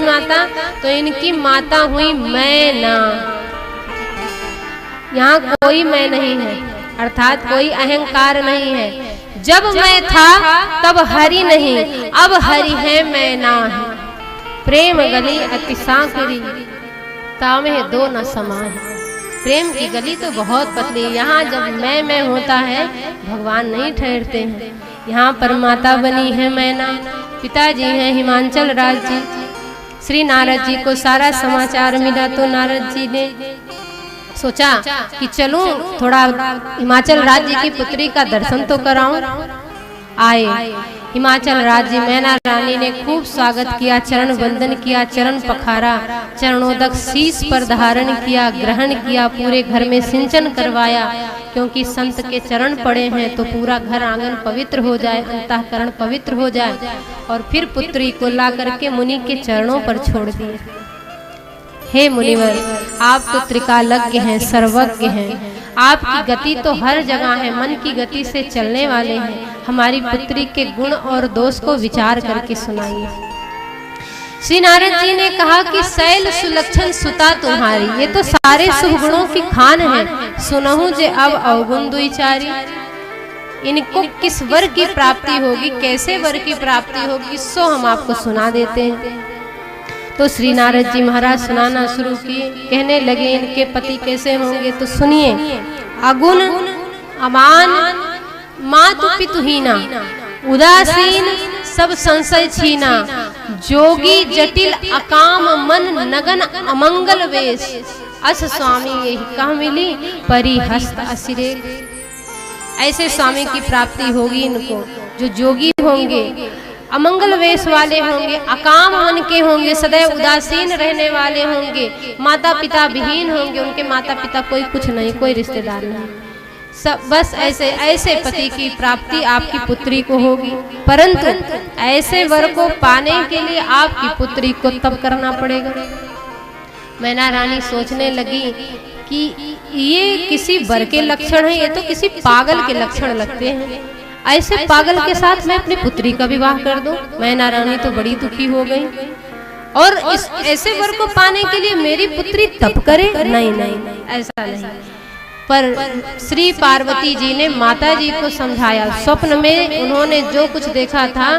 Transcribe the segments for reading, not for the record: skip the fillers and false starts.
माता, तो इनकी माता हुई मैना। यहाँ कोई मैं नहीं है, अर्थात कोई अहंकार नहीं है। जब मैं था तब हरि नहीं, अब हरि है मैना है। प्रेम गली अति सांकरी, तामे दो न समान। प्रेम की गली तो बहुत पतली। यहाँ जब मैं होता है, भगवान नहीं ठहरते हैं। यहाँ पर माता बनी है मैना, पिताजी हैं हिमाचल राज जी। श्री नारद जी को सारा समाचार मिला तो नारद जी ने सोचा कि चलूं थोड़ा हिमाचल राज्य की पुत्री का दर्शन तो कराऊं। आए हिमाचल राज्य, मैना रानी ने खूब स्वागत किया, चरण वंदन किया, चरण पखारा, चरणोदक शीश पर धारण किया, ग्रहण किया, पूरे घर में सिंचन करवाया, क्योंकि संत के चरण पड़े हैं तो पूरा घर आंगन पवित्र हो जाए, अंतःकरण पवित्र हो जाए। और फिर पुत्री को ला करके मुनि के चरणों पर छोड़ दिए। हे मुनिवर, आप तो त्रिकालज्ञ हैं, सर्वज्ञ हैं, आपकी गति तो हर जगह है, मन की गति से चलने वाले हैं। हमारी पुत्री के गुण और दोष को विचार करके सुनाइए। श्री नारद जी ने कहा कि शैल सुलक्षण सुता तुम्हारी, ये तो सारे शुभ गुणों की खान है। सुनहु जे अब अवगुण दुईचारी, इनको किस वर की प्राप्ति होगी, कैसे वर की प्राप्ति होगी, सो हम आपको सुना देते हैं। तो श्री नारद जी महाराज सुनाना शुरू किए। कहने लगे इनके पति कैसे होंगे, तो सुनिए। अगुण अमान, मातु पितुहीना, उदासीन सब संशय छीना, जोगी जटिल अकाम मन, नगन अमंगल वेश, अस स्वामी यही कह मिली, परिहस्त असिरे। ऐसे स्वामी की प्राप्ति होगी इनको, जो जोगी होंगे, अमंगल वेश वाले होंगे, अकाम मन के होंगे, सदैव उदासीन रहने वाले होंगे, माता पिता विहीन होंगे, उनके माता पिता कोई कुछ नहीं, कोई रिश्तेदार नहीं, सब बस ऐसे ऐसे पति की प्राप्ति आपकी पुत्री को होगी। परंतु ऐसे वर को पाने के लिए आपकी पुत्री को तप करना पड़ेगा। मैना रानी सोचने लगी कि ये किसी वर के लक्षण है, ये तो किसी पागल के लक्षण लगते हैं। ऐसे पागल के साथ मैं अपनी पुत्री का विवाह कर दूं? मैना रानी तो बड़ी दुखी हो गई। और इस ऐसे वर को पाने के लिए मेरी पुत्री तप करे? नहीं नहीं, ऐसा नहीं। पर श्री पार्वती जी ने माता जी को समझाया। स्वप्न में उन्होंने जो कुछ देखा था,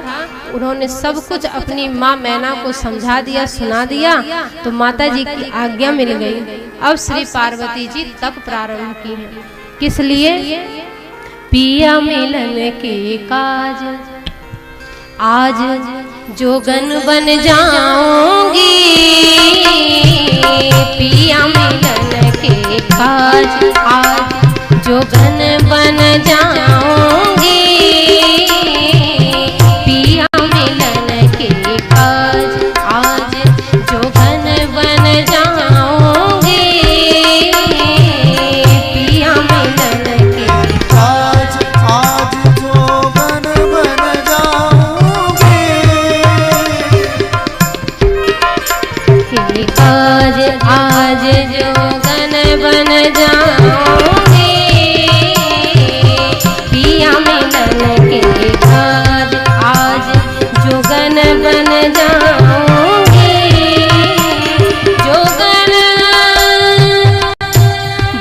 उन्होंने सब कुछ अपनी माँ मैना को समझा दिया, सुना दिया, तो माता जी की आज्ञा मिल गई। अब श्री पार्वती जी तप प्रारंभ की है। किस लिए? पिया मिलन के काज, आज जोगन बन जाऊंगी, पिया मिलन के काज, आज जोगन बन जाऊंगी, पिया मिलन के काज, आज जोगन बन जाऊंगी, पिया मिलन के काज, आज जोगन बन जाऊंगी, काज आज जोगन बन जाऊंगी, पिया मिलन के काज, आज जोगन बन जाऊंगी, जोगन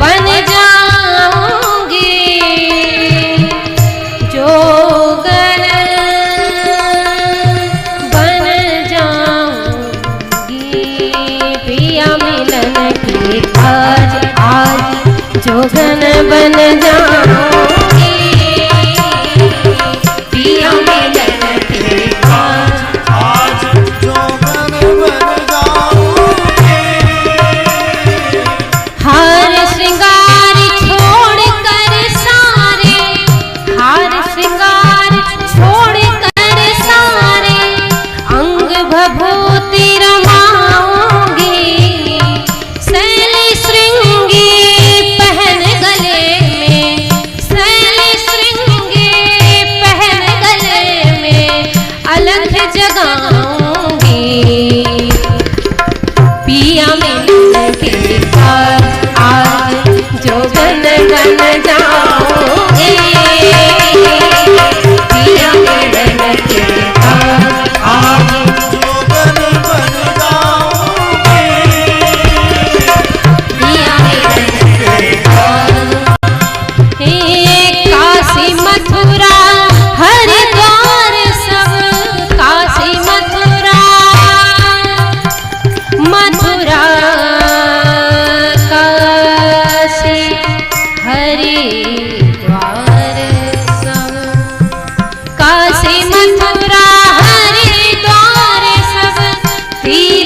बन जाऊंगी, जोगन बन जाऊंगी, पिया मिलन के काज, आज जोगन बन जाऊंगी, पिया मिलन के काज, आज जोगन बन जाऊंगी, हार श्रृंगार छोड़ कर सारे, हार श्रृंगार छोड़ कर सारे, अंग भभूति रमाऊंगी, शैली श्रृंगी पहन गले में, शैली श्रृंगी पहन गले में, अलख जगाऊंगी, पिया मिलन के काज, आज जोगन बन जाऊंगी, पिया मिलन के काज, आज जोगन बन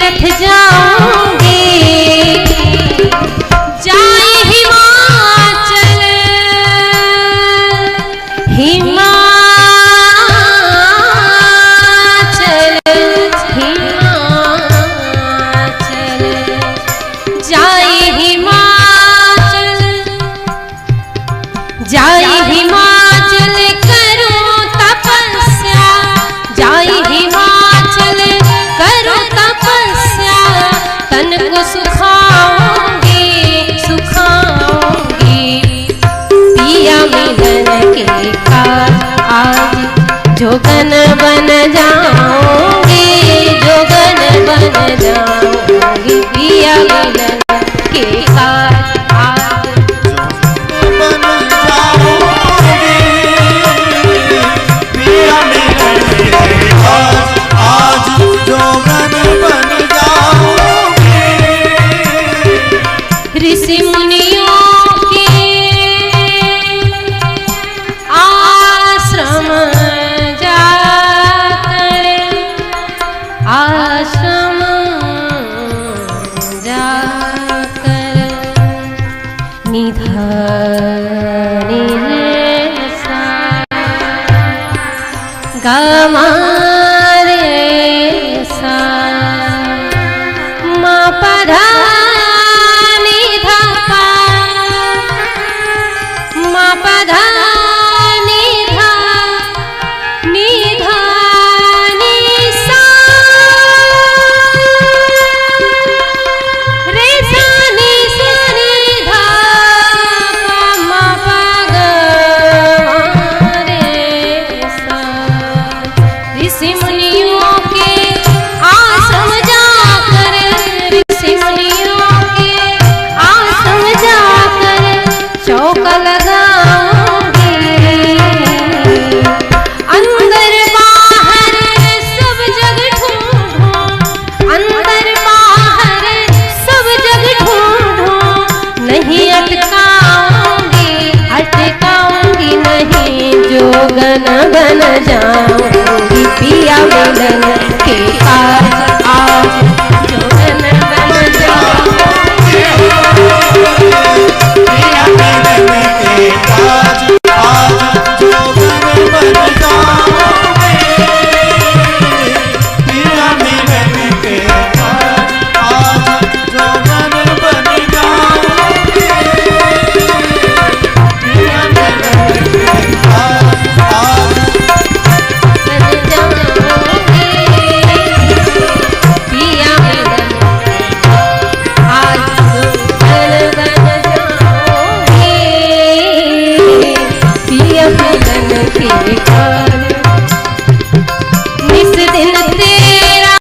तीरथ जाऊंगी, जाए हिमाचल हिमाचल हिमाचल, जाए हिमाचल, जाए हिमाचल करूं तपस्या, जाए हिमाचल करूं तपस्या, तन को सुखाऊंगी सुखाऊंगी, पिया मिलन के काज आज जोगन बन जाऊंगी, जोगन बन जाऊंगी, पिया मिलन के काज आज बन जाऊंगी, पिया मिलन के आज जोगन बन जाऊंगी। ऋषि मुनियों के आश्रम जाकर, आश्रम जाकर निधाने सा गमारे सा मा पधा निधा पा मा पधा निधा निधा निसा रे सा नि सा निधा पा मा पा ग रे सा। ऋषि मुनियों के आश्रम जाकर, ऋषि मुनियों के आश्रम जाकर चौक लगाऊंगी, अंदर बाहर सब जग ढूंढूं, अंदर बाहर सब जग ढूंढूं, नहीं अटकाऊंगी अटकाऊंगी नहीं, जोगन बन जाऊंगी, पिया मिलन के काज आज जोगन बन जाऊंगी, पिया मिलन के काज आज जोगन बन जाऊंगी, पिया मिलन के काज आज जोगन बन जाऊंगी, पिया मिलन के काज आज बन जाऊंगी, पिया मिलन आज जोगन बन जाऊंगी, पिया मिलन के काज। निस दिन तेरा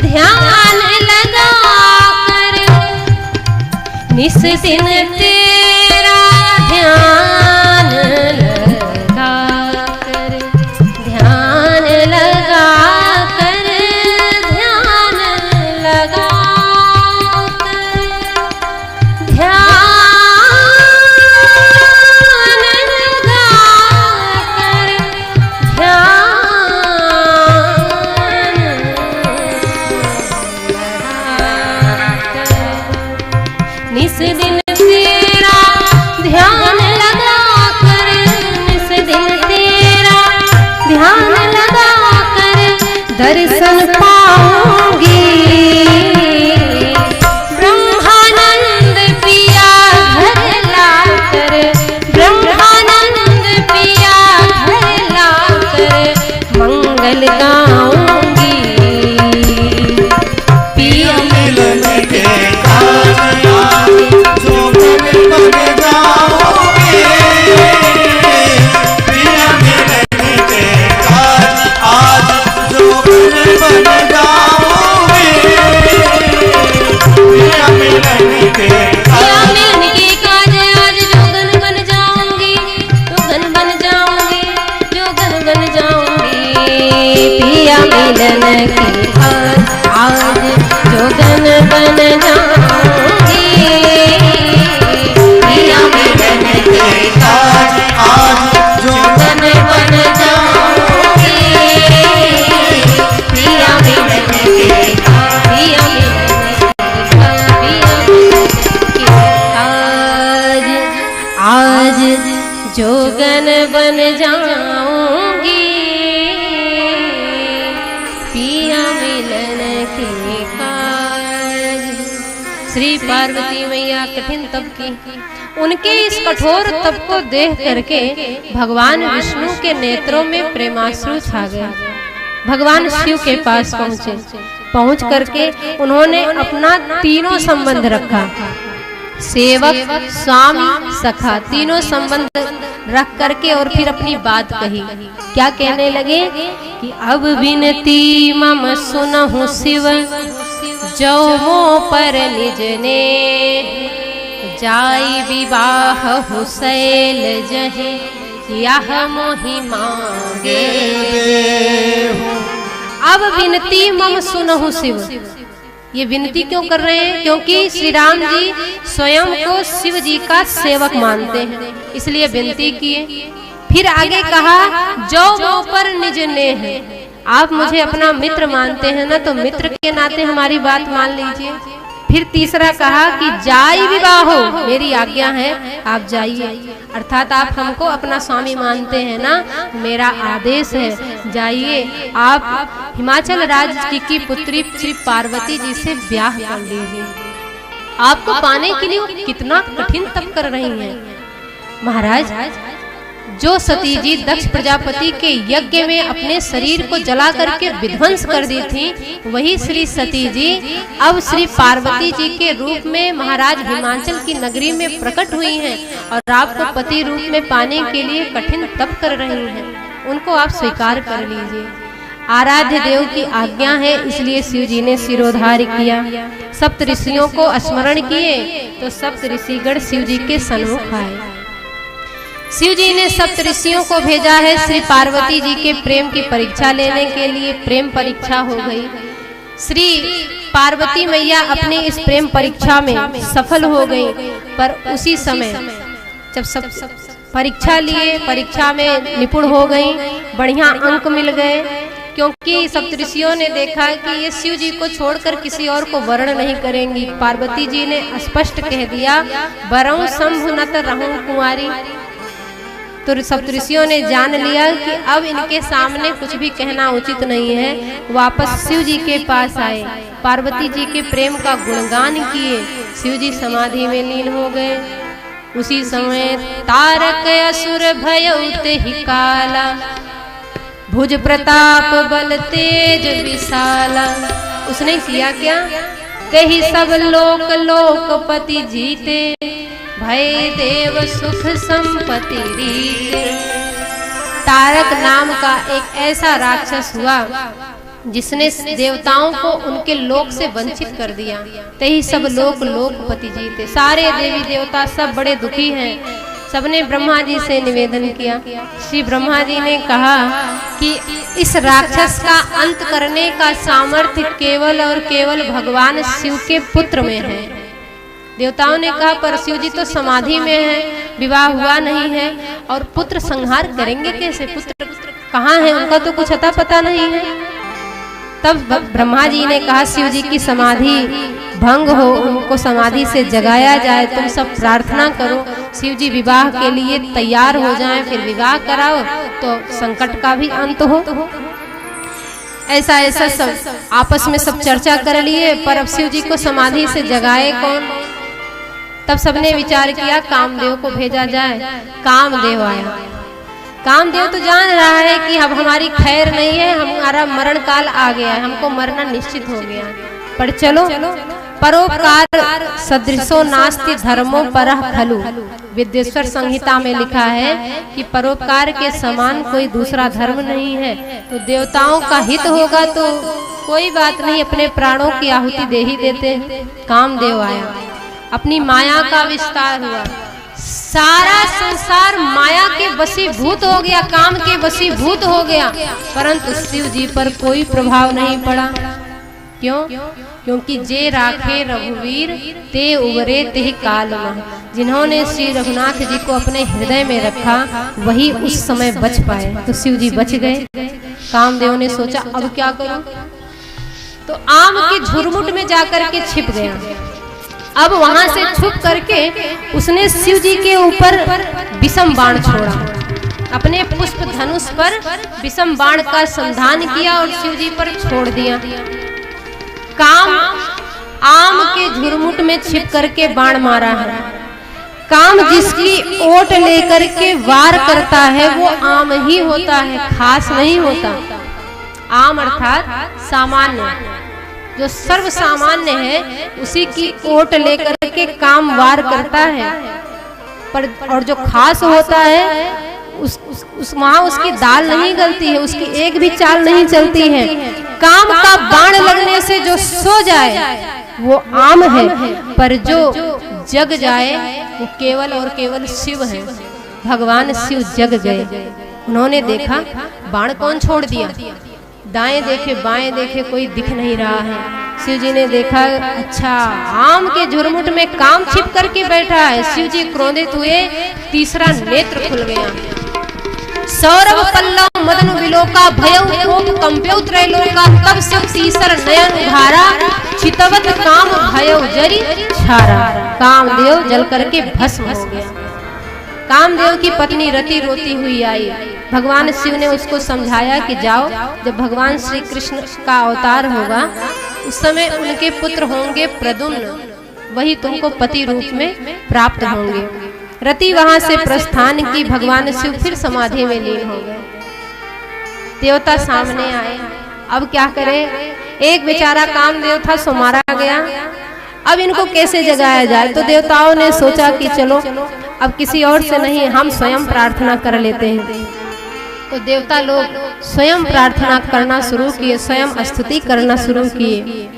ध्यान लगा कर, निस दिन तेरा ध्यान लगा कर, ध्यान लगा कर, ध्यान लगा कर, ध्यान लगा कर, ध्यान लगा कर, निस दिन तेरा ध्यान लगा कर, निस दिन तेरा ध्यान लगा कर, दर्शन पाऊंगी, ब्रह्मानंद पिया घर लाकर, ब्रह्मानंद पिया घर लाकर मंगल गाऊंगी, पिया मिलन के काज आज जोगन बन जाऊंगी, पिया मिलन के काज आज जोगन बन जाऊंगी, पिया मिलन के पिया मिलन के काज आज जोगन बन जाऊंगी, जोगन बन जाऊंगी, जोगन बन जाऊंगी, पिया मिलन के काज आज जोगन बन जाऊंगी, पिया मिलन के काज आज जोगन बन जाऊंगी, पिया मिलन के श्री पार्वती मैया कठिन तप की। उनके इस कठोर तप को देख करके भगवान विष्णु के नेत्रों में प्रेमाश्रु छा गया। भगवान शिव के पास पहुंचे। पहुंच करके उन्होंने अपना तीनों संबंध रखा, सेवक, स्वामी, सखा, तीनों संबंध रख करके और फिर अपनी बात कही। क्या कहने लगे कि अब विनती मम सुनहु शिव, जो मो पर निज ने, जाई विवाह हुसैल जहे, यह मोहि मांगे। अब विनती मम सुनहु शिव। ये विनती क्यों कर रहे हैं? क्योंकि श्री राम जी स्वयं को शिव जी का सेवक मानते हैं, इसलिए विनती किए। फिर आगे कहा, जो मुँह पर निज ने है, आप मुझे अपना मित्र मानते हैं ना, तो मित्र के नाते हमारी बात मान लीजिए। फिर तीसरा कहा कि जाई विवाह हो, मेरी आज्ञा है आप जाइए, अर्थात आप हमको अपना स्वामी मानते हैं ना, मेरा आदेश है जाइए, आप हिमाचल राज्य की पुत्री श्री पार्वती जी से ब्याह कर लीजिए। आपको पाने के लिए वो कितना कठिन तप कर रही हैं। महाराज, जो सती जी दक्ष प्रजापति के यज्ञ में अपने शरीर को जला करके विध्वंस कर दी थी, वही श्री सती जी अब श्री पार्वती जी के रूप में महाराज हिमाचल की नगरी में प्रकट हुई हैं और आपको पति रूप में पाने के लिए कठिन तप कर रही हैं। उनको आप स्वीकार कर लीजिए। आराध्य देव की आज्ञा है, इसलिए शिव जी ने सिरोधार किया। सप्त ऋषियों को स्मरण किए तो सप्त ऋषिगण शिव जी के सन्मुख आए। शिव जी ने सप्त ऋषियों को भेजा है श्री पार्वती जी के प्रेम की परीक्षा लेने के लिए। प्रेम परीक्षा हो गई। श्री पार्वती मैया अपनी इस प्रेम परीक्षा में सफल हो गई, पर उसी समय जब सब परीक्षा लिए, परीक्षा में निपुण हो गई, बढ़िया अंक मिल गए, क्योंकि सप्तऋषियों ने देखा कि ये शिव जी को छोड़कर किसी और को वर्ण नहीं करेंगी। पार्वती जी ने स्पष्ट कह दिया, वरऊ शंभु नत रहूं कुंवारी। तो सप्तऋषियों ने जान लिया कि अब इनके सामने कुछ भी कहना उचित नहीं है। वापस शिव जी के पास आए, पार्वती जी के प्रेम का गुणगान किए। शिव जी समाधि में लीन हो गए। उसी समय तारक असुर भयउत ही काला, भुज प्रताप बल तेज विशाला। उसने किया क्या? कही सब लोक लोकपति जीते, भय देव सुख संपत्ति रीते। तारक नाम का एक ऐसा राक्षस हुआ जिसने देवताओं को उनके लोक से वंचित कर दिया। तही सब लोक लोकपति जीते। सारे देवी देवता सब बड़े दुखी हैं। सबने ब्रह्मा जी से निवेदन किया। श्री ब्रह्मा जी ने कहा कि इस राक्षस का अंत करने का सामर्थ्य केवल और केवल भगवान शिव के पुत्र में है। देवताओं ने कहा, पर शिव जी तो समाधि में है, विवाह हुआ नहीं है, और पुत्र संहार करेंगे कैसे? पुत्र कहाँ है? उनका तो कुछ अता पता नहीं है। तब ब्रह्मा जी ने कहा, शिव जी की समाधि भंग हो, उनको समाधि से जगाया जाए, तुम सब प्रार्थना करो, शिव जी विवाह के लिए तैयार हो जाएं, फिर विवाह कराओ तो संकट का भी अंत हो। ऐसा सब आपस में सब चर्चा कर लिए, पर अब शिव जी को समाधि से जगाए कौन? तब सबने विचार किया, कामदेव को भेजा जाए। कामदेव आया। कामदेव तो जान रहा है कि अब हमारी खैर नहीं है, हमारा मरण काल आ गया है, हमको मरना निश्चित हो गया। पर चलो, परोपकार सदृशो नास्ति धर्मो परः खलु। विद्येश्वर संहिता में लिखा है कि परोपकार के समान कोई दूसरा धर्म नहीं है। तो देवताओं का हित होगा तो कोई बात नहीं, अपने प्राणों की आहुति दे ही देते। कामदेव आया, अपनी माया का विस्तार हुआ। सारा संसार माया के वशीभूत हो गया, काम के वशीभूत हो गया, परंतु शिव जी पर कोई प्रभाव नहीं पड़ा। क्यों? क्योंकि जे राखे रघुवीर ते उबरे ते कालमह। जिन्होंने श्री रघुनाथ जी को अपने हृदय में रखा वही उस समय बच पाए। तो शिव जी बच गए। कामदेव ने सोचा, अब क्या करूं? तो आम के झुरमुट में जाकर के छिप गया। अब वहां से छुप करके उसने शिव जी के ऊपर विषम बाण छोड़ा। अपने पुष्प धनुष पर विषम बाण का संधान किया और शिव जी पर छोड़ दिया। काम आम के झुरमुट में छिप करके बाण मारा है। काम जिसकी ओट लेकर के वार करता है वो आम ही होता है, खास नहीं होता। आम अर्थात सामान्य, जो सर्व सामान्य है उसी की ओट लेकर के काम वार करता है। पर और जो खास होता है वहाँ उसकी दाल नहीं गलती है, उसकी एक भी चाल नहीं चलती है। काम का बाण लगने से जो सो जाए वो आम है, पर जो जग जाए वो केवल और केवल शिव है। भगवान शिव जग गए। उन्होंने देखा बाण कौन छोड़ दिया, दाएं देखे बाएं देखे कोई दिख नहीं रहा है। शिव जी ने देखा अच्छा आम के झुरमुट में काम छिप करके बैठा है। शिव जी क्रोधित हुए, तीसरा नेत्र खुल गया। सौरभ पल्लव मदन विलोका भयउ कोप कंप्यौ त्रैलोका, तब शिव तीसर नयन उघारा, चितवत काम भयउ जरी छारा। कामदेव जल करके भस्म हो गया। कामदेव की पत्नी रति रोती हुई आई। भगवान शिव ने उसको समझाया कि जाओ, जब भगवान श्री कृष्ण का अवतार होगा उस समय उनके पुत्र होंगे प्रद्युम्न, वही तुमको पति रूप में प्राप्त होंगे। रति वहां से प्रस्थान की। भगवान शिव फिर समाधि में लीन हो गए। देवता सामने आए, अब क्या करे। एक बेचारा कामदेव था सो मारा गया, अब इनको कैसे जगाया जाए। तो देवताओं ने सोचा कि चलो अब किसी और से नहीं, हम स्वयं प्रार्थना कर लेते हैं। तो देवता लोग स्वयं प्रार्थना करना शुरू किए, स्वयं स्तुति करना शुरू किए।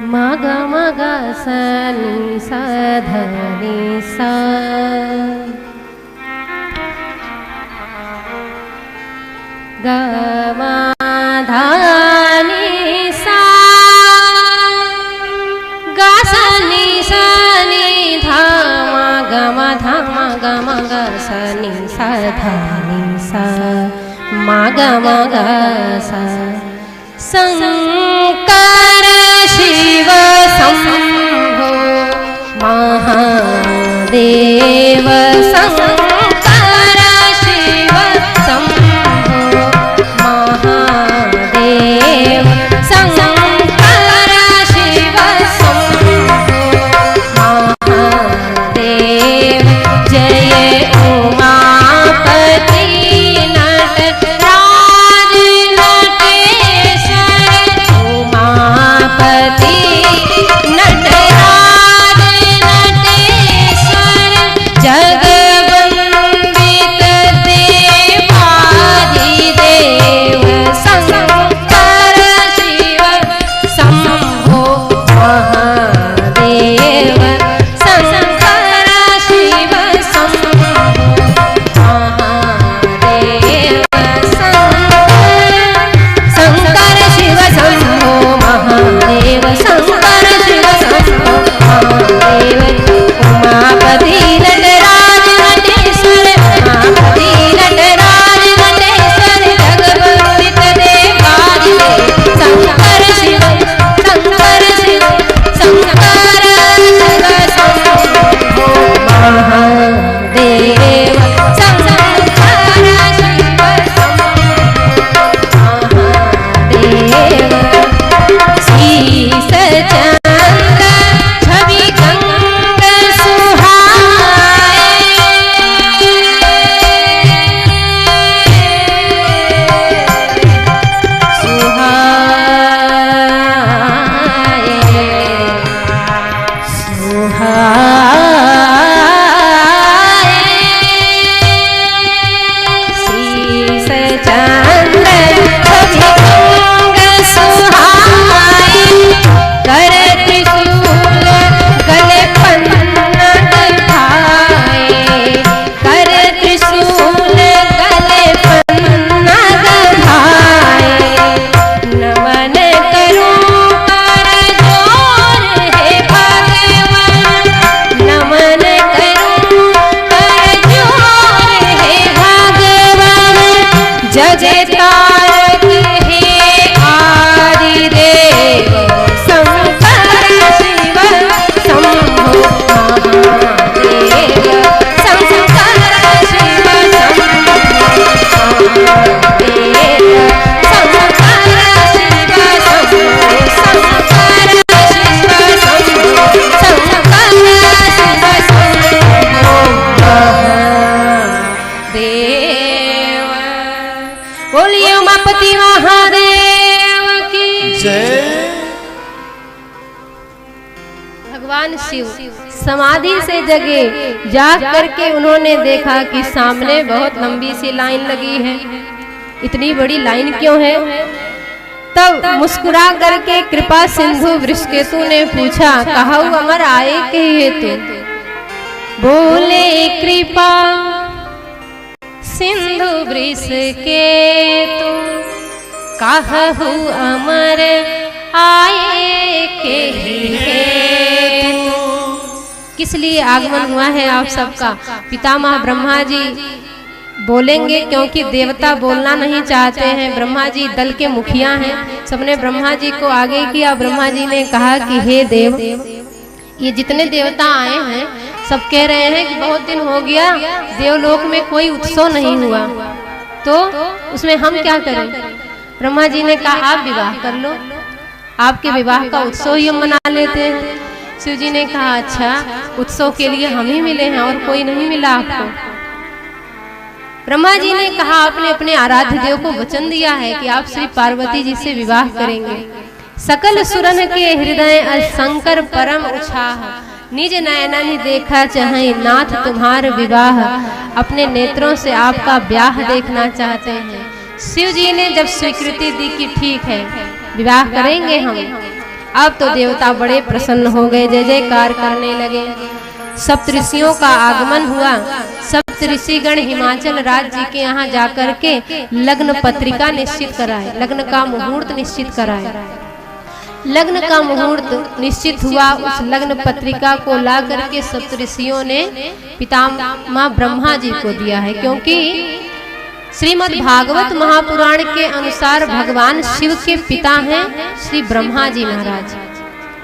मागा मागा सा नी सा धा नी सा, गा मा धा नी सा, गा सा नी धा मा गा मा धा मा गा मा गा सा नी सा धा नी सा, मा गा सा। शंकर शिव शंभो महादेव, शंकर शिव शंभो महादेव, शंकर शिव शंभो महादेव। जय उमापति नटराज नटेश्वर, उमापति नटराज नटेश्वर, जगवंदित देवाधिदेव, शंकर शिव शंभो महादेव, शंकर शिव शंभो महादेव, शंकर शिव शंभो महादेव, शंकर शिव शंभो महादेव। उमापति नटराज नटेश्वर, उमापति नटराज नटेश्वर, जगवंदित देवाधिदेव, शंकर शिव शंकर शिव शंकर शिव शंभो महादेव, शंकर शिव शंभो महादेव। शीस चंद छवि गंग सुहाए, शीस चंद छवि गंग सुहाए, कर त्रिशूल गले पन्नग भाए, कर त्रिशूल गले पन्नग भाए। नमन करूं कर जोर हे भगवान, नमन करूं कर जोर हे भगवान, जय तारक हे आदिदेव, शंकर शिव शंभो महादेव। शिव समाधि से जगे। जाग करके उन्होंने देखा कि सामने बहुत लंबी सी लाइन लगी है। इतनी बड़ी लाइन क्यों है? तब मुस्कुरा करके कृपा सिंधु वृषकेतु ने पूछा, कहऊ अमर आए के हेतु? बोले कृपा सिंधु वृषकेतु, कहू अमर आए के हेतु। किस लिए आगमन हुआ है आप सबका? पितामह ब्रह्मा जी बोलेंगे, क्योंकि देवता बोलना नहीं चाहते हैं। ब्रह्मा जी दल के मुखिया हैं। सबने ब्रह्मा जी को आगे किया। ब्रह्मा जी ने कहा कि हे देव, ये जितने देवता आए हैं सब कह रहे हैं कि बहुत दिन हो गया देवलोक में कोई उत्सव नहीं हुआ, तो उसमें हम क्या करें? ब्रह्मा जी ने कहा आप विवाह कर लो, आपके विवाह का उत्सव ही हम मना लेते हैं। शिव जी ने कहा अच्छा, उत्सव के लिए हम ही मिले हैं और कोई नहीं मिला आपको? ब्रह्मा जी ने कहा आपने अपने आराध्य देव को वचन दिया है कि आप श्री पार्वती जी से विवाह करेंगे। सकल सुरन के हृदय शंकर परम उछाह, निज नयननि देखा चाहे नाथ तुम्हार विवाह। अपने नेत्रों से आपका ब्याह देखना चाहते हैं। शिव जी ने जब स्वीकृति दी कि ठीक है विवाह करेंगे हम, अब तो देवता बड़े प्रसन्न हो गए, जय जयकार करने लगे। सप्तऋषियों का आगमन हुआ। सप्तऋषिगण हिमाचल राज्य के यहाँ जाकर के लग्न पत्रिका निश्चित कराए, लग्न का मुहूर्त निश्चित कराए। लग्न का मुहूर्त निश्चित हुआ। उस लग्न पत्रिका को ला करके सप्तऋषियों ने पितामह ब्रह्मा जी को दिया है, क्योंकि श्रीमद् भागवत महापुराण के अनुसार भगवान शिव के पिता हैं श्री ब्रह्मा जी महाराज।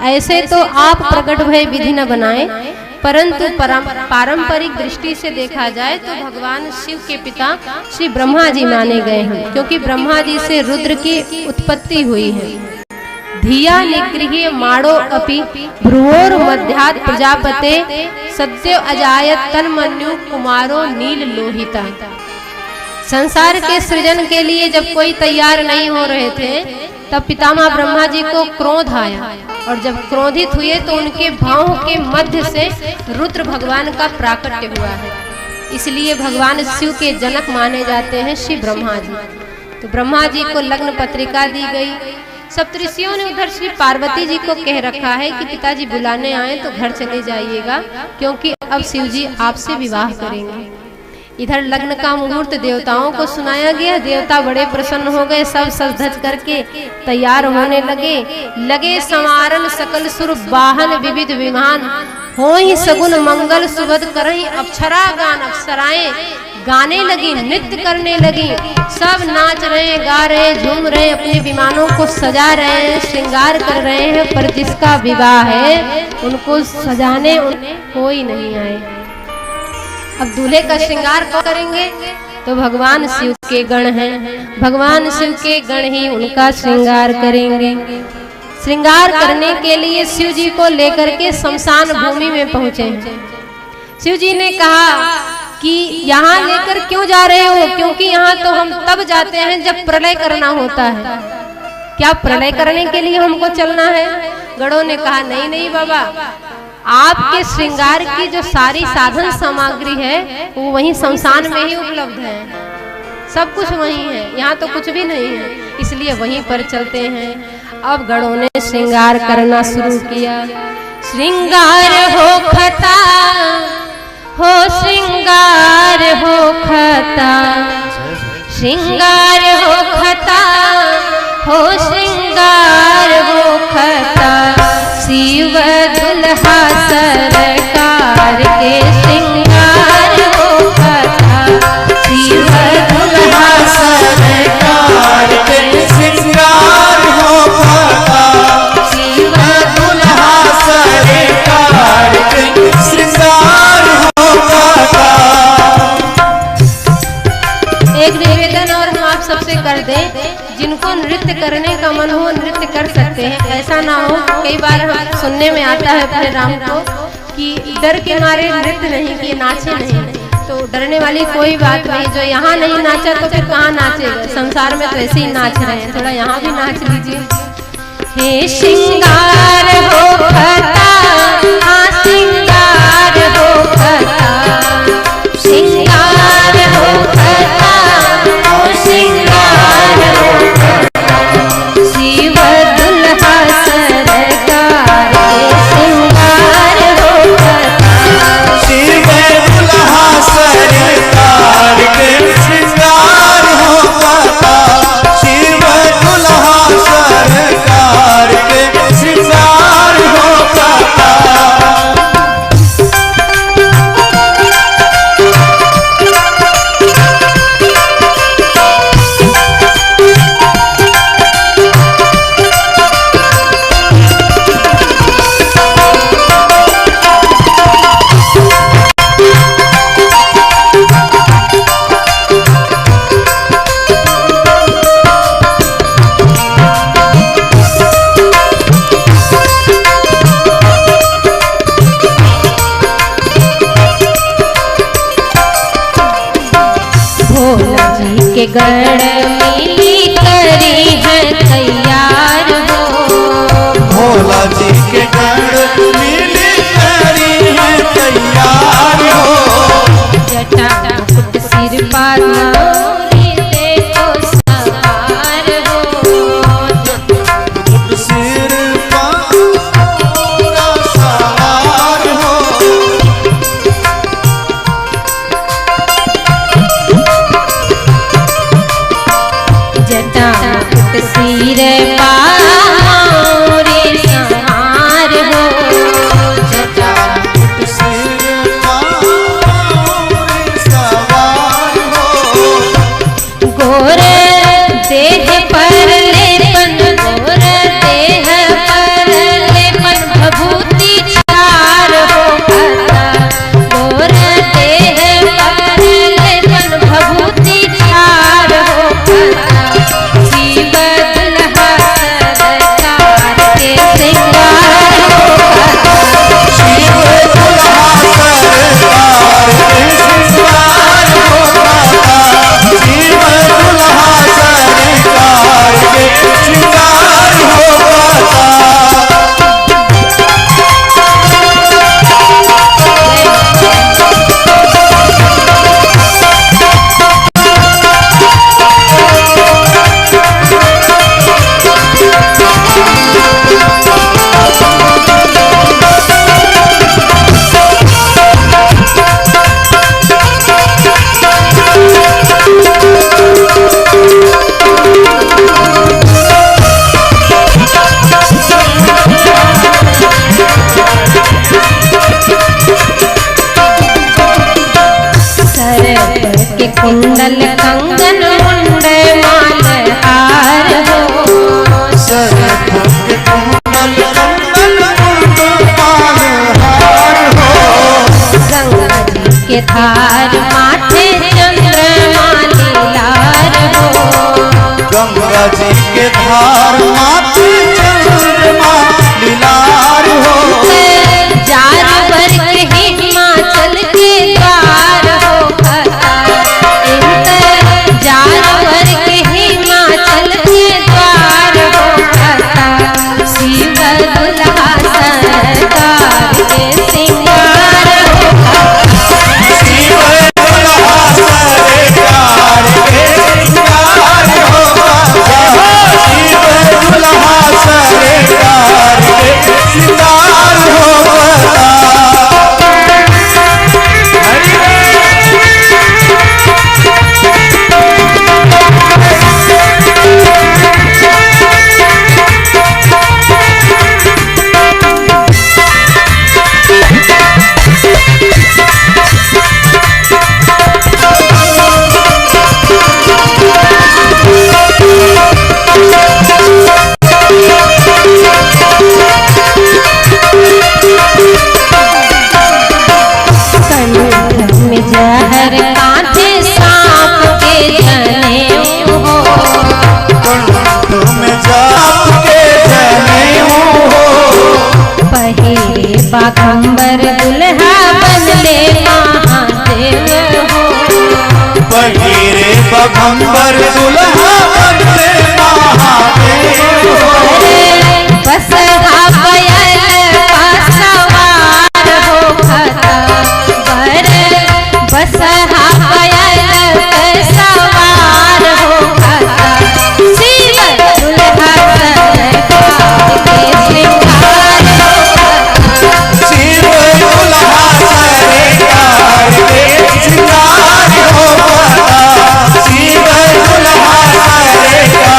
ऐसे तो आप प्रकट भय विधि न बनाए, परंतु पारंपरिक दृष्टि से देखा जाए तो भगवान शिव के पिता श्री ब्रह्मा जी माने गए हैं, क्योंकि ब्रह्मा जी से रुद्र की उत्पत्ति हुई है। धिया निगृह्य माणो अपि भ्रुवोर मध्यात् प्रजापते, सद्यो अजायत तन्मन्यु कुमारो नील लोहिता। संसार के सृजन के लिए जब कोई तैयार नहीं हो रहे थे, तब पितामह ब्रह्मा जी को क्रोध आया, और जब क्रोधित हुए तो उनके भावों के मध्य से रुद्र भगवान का प्राकट्य हुआ है। इसलिए भगवान शिव के जनक माने जाते हैं श्री ब्रह्मा जी। तो ब्रह्मा जी को लग्न पत्रिका दी गई। सप्तऋषियों ने उधर श्री पार्वती जी को कह रखा है कि पिताजी बुलाने आए तो घर चले जाइएगा, क्योंकि अब शिव जी आपसे विवाह करेंगे। इधर लग्न का मुहूर्त देवताओं को सुनाया गया। देवता बड़े प्रसन्न हो गए, सब सज धज करके तैयार होने लगे संवारन सकल सुर वाहन विविध विमान, हो ही सगुन मंगल सुबद करही अप्सरा गान। अप्सराएं गाने लगी, नृत्य करने लगी, सब नाच रहे, गा रहे, झूम रहे, अपने विमानों को सजा रहे हैं, श्रृंगार कर रहे हैं। पर जिसका विवाह है उनको सजाने कोई नहीं आए। अब दूल्हे का श्रृंगार कौन करेंगे? तो भगवान शिव के गण हैं। भगवान शिव के गण ही उनका श्रृंगार करेंगे। श्रृंगार करने के लिए शिव जी को लेकर के शमशान भूमि में पहुंचे हैं। शिव जी ने कहा कि यहाँ लेकर क्यों जा रहे हो? क्योंकि यहाँ तो हम तब जाते हैं जब प्रलय करना होता है। क्या प्रलय करने के लिए हमको चलना है? गणों ने कहा नहीं नहीं बाबा, आपके श्रृंगार की जो सारी साधन सामग्री है वो वहीं शमशान में ही उपलब्ध है, सब कुछ वहीं है, यहाँ तो कुछ भी नहीं है, इसलिए वहीं पर चलते हैं। अब गणों ने श्रृंगार करना शुरू किया। श्रृंगार हो खता हो, श्रृंगार हो खता, श्रृंगार हो खता हो, श्रृंगार हो खता। शिव दुल्हा सरकार के श्रृंगार हो खता, शिव दुल्हा सरकार के श्रृंगार हो खता, शिव दुल्हा सरकार के श्रृंगार हो खता। एक निवेदन और हम आप सबसे कर दें, जिनको नृत्य करने का मन हो नृत्य कर सकते हैं। ऐसा ना हो, कई बार हम सुनने में आता है अपने राम को कि डर के मारे नृत्य नहीं किए, नाचे नहीं। तो डरने वाली कोई बात नहीं, जो यहाँ नहीं नाचा तो फिर कहाँ नाचेगा? संसार में तो ऐसे ही नाच रहे हैं, थोड़ा यहाँ भी नाच लीजिए। हे श्रृंगार हो खता, के गण मिली करी है तैयार हो। भोला जी के गण मिली करी है तैयार हो। जटा मुकुट सिर पर मोरी देखो सवार हो। मुकुट सिर पर मोरा सवार हो। जटा मुकुट सिर पर मोरे सवार हो। जटा मुकुट सिर पर मोरे सवार हो। गोर देह पर लेपन, गोर देह पर लेपन भभूति चार हो खाता। गोर देह पर लेपन भभूति चार हो खाता। शिव दुल्हा सरकार के श्रृंगार हो खाता। शिव दुल्हा सरकार के श्रृंगार हो खाता। शिव दुल्हा सरकार के श्रृंगार हो खाता। सर के कुंडल कंगन मुंड माल हार हो। सर के कुंडल कंगन मुंड माल हार हो। गंगा जी के धार माथे चंद्रमा लीलार हो। गंगा जी के धार माथे चंद्रमा लीलार हो। जार वर के हिमाचल के द्वार हो खाता। जार वर के हिमाचल के द्वार हो खाता। शिव दुल्हा सरकार के श्रृंगार हो खाता। शिव दुल्हा सरकार के श्रृंगार हो खाता। शिव दुल्हा सरकार के श्रृंगार हो खाता। कंठ में जहर कांटे सांप के जनेऊ हो। कंठ में जाप के जनेऊ हो। पहिरे बागंबर दुल्हा बनले महादेव हो। पहिरे बघंबर दुल्हा बनले महादेव हो। बसहा बैल का सवार हो खाता। बसहा बैल का सवार हो खाता। शिव दुल्हा सरकार के श्रृंगार हो खाता। शिव दुल्हा सरकार के श्रृंगार हो खाता। शिव दुल्हा सरकार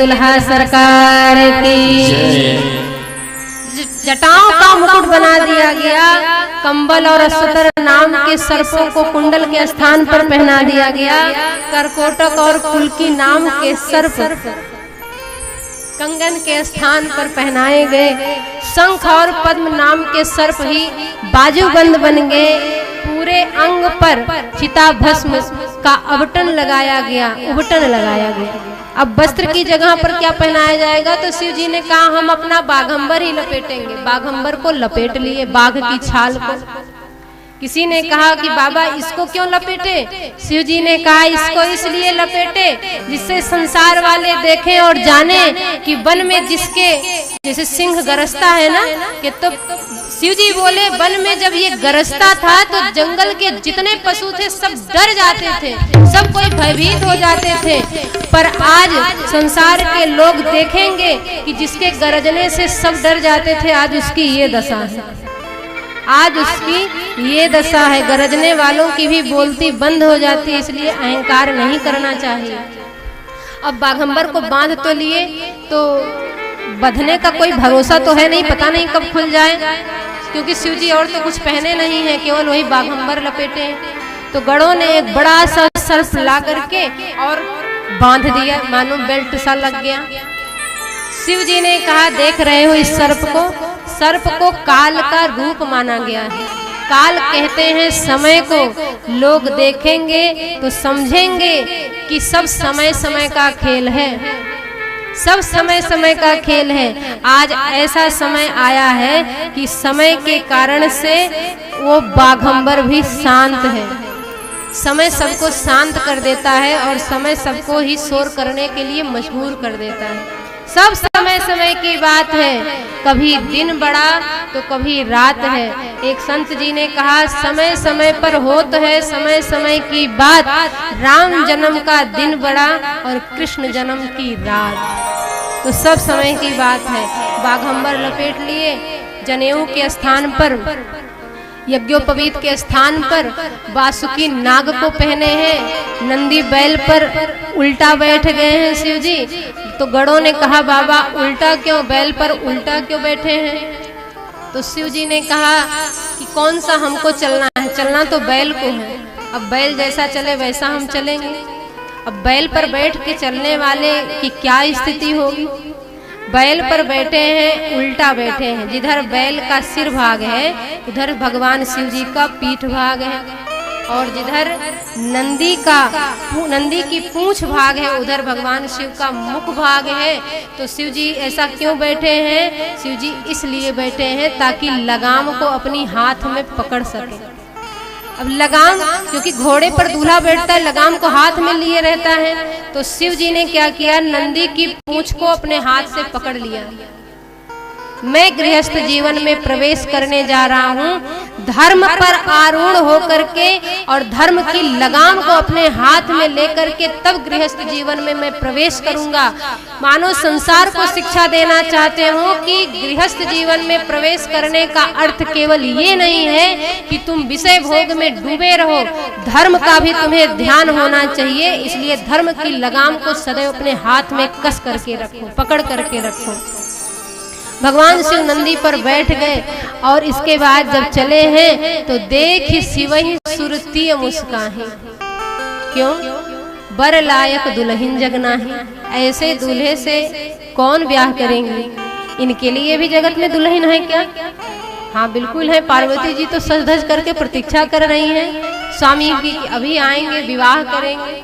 दुल्हा सरकार की। जटाओं का मुकुट बना दिया गया, कंबल और अस्तर नाम के सर्पों को कुंडल के स्थान पर पहना दिया गया, करकोटक और कुल्की नाम के सर्प कंगन के स्थान पर पहनाए गए, शंख और पद्म नाम के सर्प ही बाजूबंद बन गए, पूरे अंग पर चिता भस्म का उबटन लगाया गया। अब वस्त्र की जगह पर क्या पहनाया जाएगा, तो शिव जी ने कहा हम अपना बाघंबर ही लपेटेंगे। बाघंबर को लपेट लिए, बाघ की छाल को। किसी ने कहा कि बाबा इसको क्यों लपेटे, शिव जी ने कहा इसको इसलिए लपेटे जिससे संसार वाले देखें और जाने कि वन में जिसके जैसे सिंह गरजता है ना, कि तो शिव जी बोले वन में जब ये गरजता था तो जंगल के जितने पशु थे सब डर जाते थे, सब कोई भयभीत हो जाते थे। पर आज संसार के लोग देखेंगे कि जिसके गरजने से सब डर जाते थे, आज उसकी ये दशा है, आज उसकी ये दशा है। गरजने वालों की भी बोलती बंद हो जाती है, इसलिए अहंकार नहीं करना चाहिए। अब बाघंबर को बांध तो लिए, तो बंधने का कोई भरोसा तो है नहीं, पता नहीं कब खुल जाए, क्योंकि शिव जी और तो कुछ पहने नहीं है, केवल वही बाघंबर लपेटे हैं। तो गढ़ों ने एक बड़ा सा सर्प ला करके और बांध दिया, मानो बेल्ट सा लग गया। शिव जी ने कहा देख रहे हो इस सर्प को काल का रूप माना गया है। काल कहते हैं समय को, लोग देखेंगे तो समझेंगे कि सब समय समय का खेल है, सब समय समय का खेल है। आज ऐसा समय आया है कि समय के कारण से वो बाघंबर भी शांत है। समय सबको शांत कर देता है और समय सबको ही शोर करने के लिए मजबूर कर देता है। सब समय समय की बात है, कभी दिन बड़ा तो कभी रात है। एक संत जी ने कहा समय समय पर होत है समय समय की बात, राम जन्म का दिन बड़ा और कृष्ण जन्म की रात। तो सब समय की बात है। बाघंबर लपेट लिए, जनेऊ के स्थान पर, यज्ञोपवीत के स्थान पर वासुकी नाग को पहने हैं, नंदी बैल पर उल्टा बैठ गए हैं शिव जी। तो गढ़ों ने कहा बाबा उल्टा क्यों, बैल पर उल्टा क्यों बैठे हैं? तो शिव जी ने कहा कि कौन सा हमको चलना है, चलना तो बैल को है, अब बैल जैसा चले वैसा हम चलेंगे। अब बैल पर बैठ के चलने वाले की क्या स्थिति होगी? बैल पर बैठे हैं, उल्टा बैठे हैं, जिधर बैल का सिर भाग है उधर भगवान शिव जी का पीठ भाग है, और जिधर नंदी की पूंछ भाग है उधर भगवान शिव का मुख भाग है। तो शिव जी ऐसा क्यों बैठे हैं? शिव जी इसलिए बैठे हैं ताकि लगाम को अपनी हाथ में पकड़ सके। अब लगाम, क्योंकि घोड़े पर दूल्हा बैठता है, लगाम को हाथ में लिए रहता है, तो शिव जी ने क्या किया, नंदी की पूंछ को अपने हाथ से पकड़ लिया। मैं गृहस्थ जीवन में प्रवेश करने जा रहा हूँ, धर्म पर आरूढ़ होकर के और धर्म की लगाम को अपने हाथ में लेकर के तब गृहस्थ जीवन में मैं प्रवेश करूंगा। मानो संसार को शिक्षा देना चाहते हो कि गृहस्थ जीवन में प्रवेश करने का अर्थ केवल ये नहीं है कि तुम विषय भोग में डूबे रहो, धर्म का भी तुम्हें ध्यान होना चाहिए। इसलिए धर्म की लगाम को सदैव अपने हाथ में कस करके रखो, पकड़ करके रखो। भगवान शिव नंदी पर बैठ गए और इसके बाद जब चले हैं तो देख शिवहि सुरती मुस्काही, क्यों? बर लायक दुल्हन जगनाही। ऐसे दूल्हे से कौन ब्याह करेंगे? इनके लिए भी जगत में दुल्हन है क्या? हाँ बिल्कुल है। पार्वती जी तो सज धज करके प्रतीक्षा कर रही हैं स्वामी की, अभी आएंगे, विवाह करेंगे।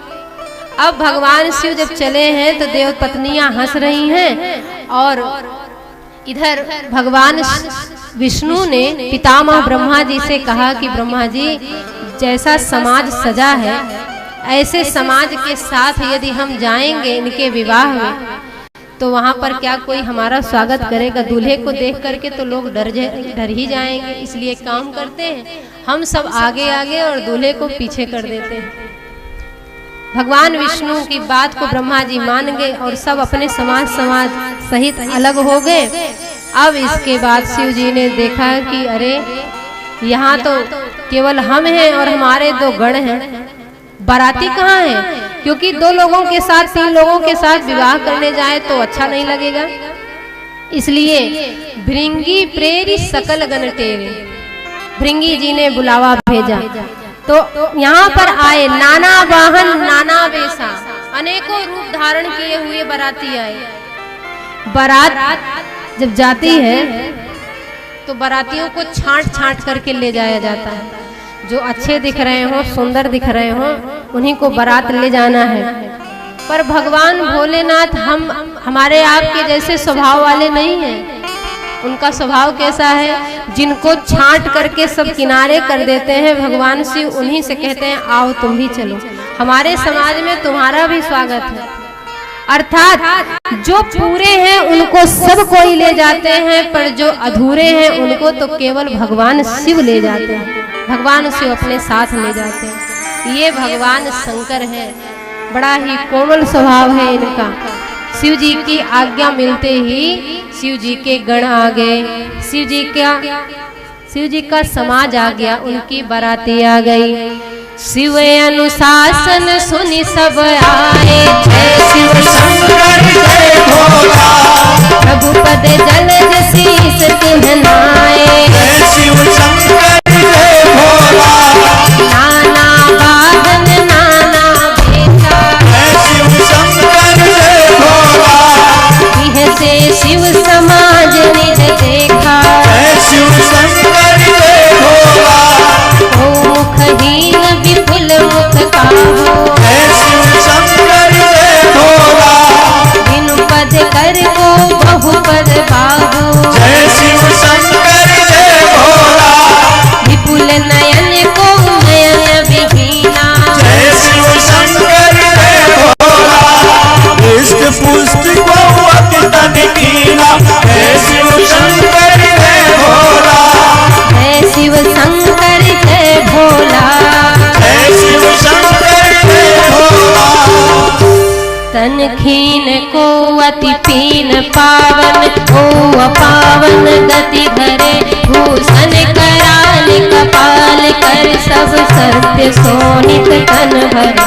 अब भगवान शिव जब चले हैं तो देव पत्नियां हंस रही हैं, और इधर भगवान विष्णु ने पितामह ब्रह्मा जी से कहा कि ब्रह्मा जी, जैसा समाज सजा है ऐसे समाज के साथ यदि हम जाएंगे इनके विवाह में, तो वहाँ पर क्या कोई हमारा स्वागत करेगा? दूल्हे को देख करके तो लोग डर ही जाएंगे। इसलिए काम करते हैं, हम सब आगे आगे और दूल्हे को पीछे कर देते हैं। भगवान विष्णु की बात को ब्रह्मा जी मान गए और सब अपने समाज सहित अलग हो गए। अब इसके बाद शिव जी ने देखा कि अरे यहाँ तो केवल हम हैं और हमारे दो गण हैं, बाराती कहाँ हैं? क्योंकि 2 लोगों के साथ 3 लोगों के साथ विवाह करने जाए तो अच्छा नहीं लगेगा। इसलिए भृंगी प्रेरी सकल गण टेरे, भृंगी जी ने बुलावा भेजा तो यहाँ पर आए, नाना वाहन नाना वेशा, अनेकों रूप धारण किए हुए बाराती आए। बारात जब जाती है तो बारातियों को छांट छांट करके ले जाया जाता है। जो अच्छे दिख रहे हो, सुंदर दिख रहे हो, उन्हीं को बारात ले जाना है। पर भगवान भोलेनाथ हमारे आपके जैसे स्वभाव वाले नहीं हैं। उनका स्वभाव कैसा है, जिनको छांट करके सब किनारे कर देते हैं भगवान शिव, उन्हीं से कहते हैं आओ तुम भी चलो, हमारे समाज में तुम्हारा भी स्वागत है। अर्थात जो पूरे हैं उनको सब कोई ले जाते हैं, पर जो अधूरे हैं उनको तो केवल भगवान शिव ले जाते हैं, भगवान शिव अपने साथ ले जाते हैं। ये भगवान शंकर है, बड़ा ही कोमल स्वभाव है इनका। शिव जी की आज्ञा मिलते ही शिव जी के गण आ गए, शिव जी का समाज आ गया, उनकी बाराती आ गई। शिव अनुशासन सुनि सब आए, जय शिव शंकर जय भोला, प्रभु पद जलज शीस तिन्हनाए, जय शिव शंकर जय भोला, नाना वाहन नाना वेशा, जय शिव शंकर जय भोला, इह से शिव समाज निज देखा, जय शिव शंकर जय भोला, ओ मुखहीन विपुल मुख काहू, जय शिव शंकर जय भोला, बिनु पद कर को बहुपद बाहु, जय शिव शंकर जय भोला, विपुल नयन को नयन विहीना, जय शिव शंकर जय भोला, इष्ट पुष्ट को अतितन कीना, जय शिव शंकर जय भोला, जय शिव शंकर जय भोला, जय शिव शंकर जय भोला, तन खीन को अति पीन पावन, ओ अपावन गति धरे, भूषण कराल कपाल कर, सब सत्य सोनित तन भरे,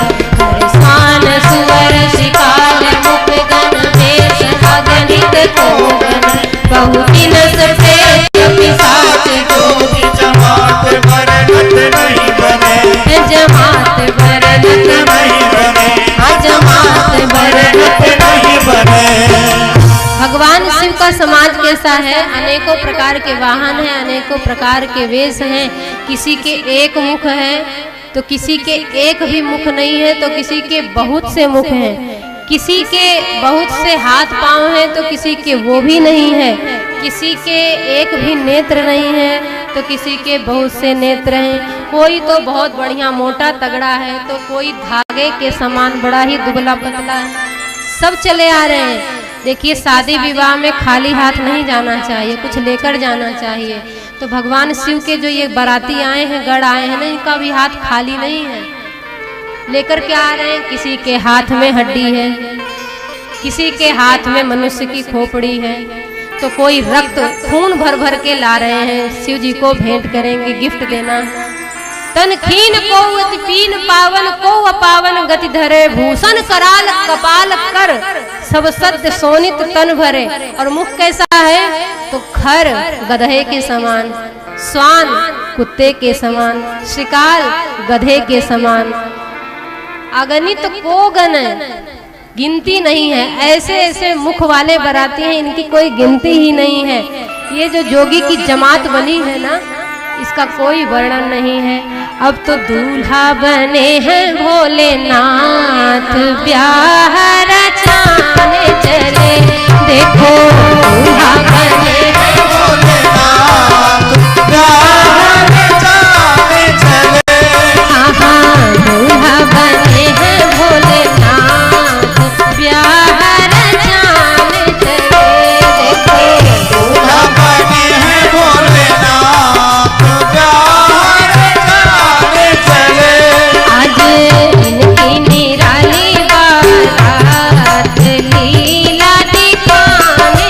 स्वान सुवर शिकाल मुख गण वेश अगणित कोगन, बहुदिन प्रेत पिशाच जोगी, जमात बरगत नहीं बने, जमात बरगत नहीं बने, जमात बरगत नहीं बने। भगवान शिव का समाज कैसा है, अनेकों प्रकार के वाहन हैं, अनेकों प्रकार के वेश हैं। किसी के एक मुख है तो किसी के एक भी मुख नहीं है, तो किसी के बहुत से मुख हैं, किसी के बहुत से हाथ पांव हैं तो किसी के वो भी नहीं है, किसी के एक भी नेत्र नहीं है तो किसी के बहुत से नेत्र हैं। कोई तो बहुत बढ़िया मोटा तगड़ा है तो कोई धागे के समान बड़ा ही दुबला पतला है, सब चले आ रहे हैं। देखिए शादी विवाह में खाली हाथ नहीं जाना चाहिए, कुछ लेकर जाना चाहिए। तो भगवान शिव के जो ये बाराती आए हैं, गढ़ आए हैं ना, इनका भी हाथ खाली नहीं है, लेकर के आ रहे हैं। किसी के हाथ में हड्डी है, किसी के हाथ में मनुष्य की खोपड़ी है, तो कोई रक्त खून भर भर के ला रहे हैं, शिव जी को भेंट करेंगे, गिफ्ट देना। तन खीन को अति पीन पावन, को अपावन गति धरे, भूषण कराल कपाल कर, सब सत्य सोनित तन भरे। और मुख कैसा है, तो खर गधे के समान, स्वान कुत्ते के समान, शिकाल गधे के समान, अगणित को गण, गिनती नहीं है। ऐसे ऐसे मुख वाले बाराती हैं, इनकी कोई गिनती ही नहीं है। ये जो जोगी की जमात बनी है ना, इसका कोई वर्णन नहीं है। अब तो दूल्हा बने हैं भोलेनाथ, ब्याह रचाने चले, देखो दूल्हा बने हैं भोलेनाथ, ब्याह रचाने चले, हाँ हाँ दूल्हा बने हैं भोलेनाथ, ब्याह रचाने चले, देखो दूल्हा बने हैं भोलेनाथ, ब्याह रचाने चले। आज इनकी निराली बारात लीला दिखाने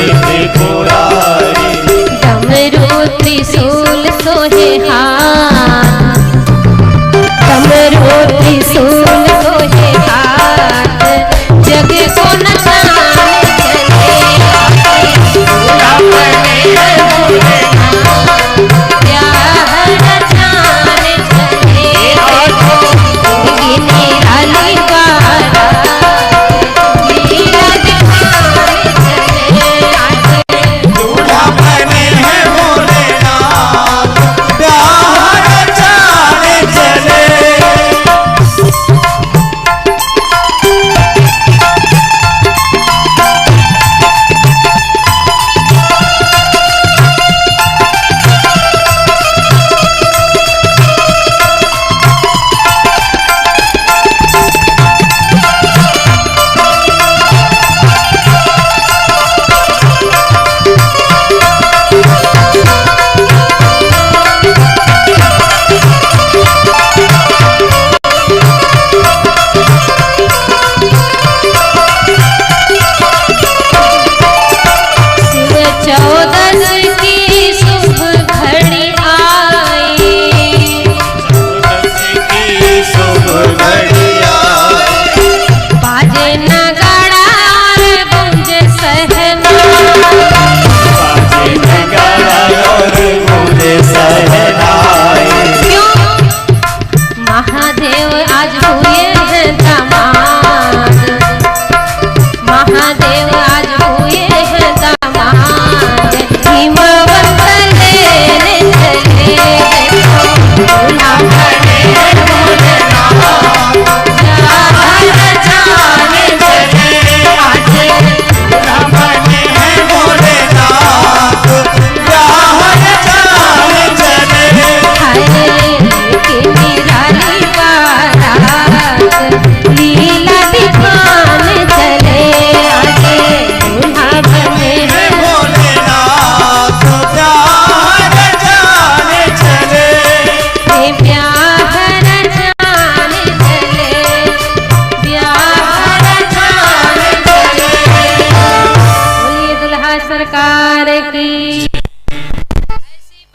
त्रिपुरारी डमरू त्रिशूल सोहे हाथ, डमरू त्रिशूल सोहे हाथ, जग को नचाने चले प्यार नचाने चले निराली बारात लीला दिखाने चले दूल्हा बने हैं भोलेनाथ प्यार नचाने चले।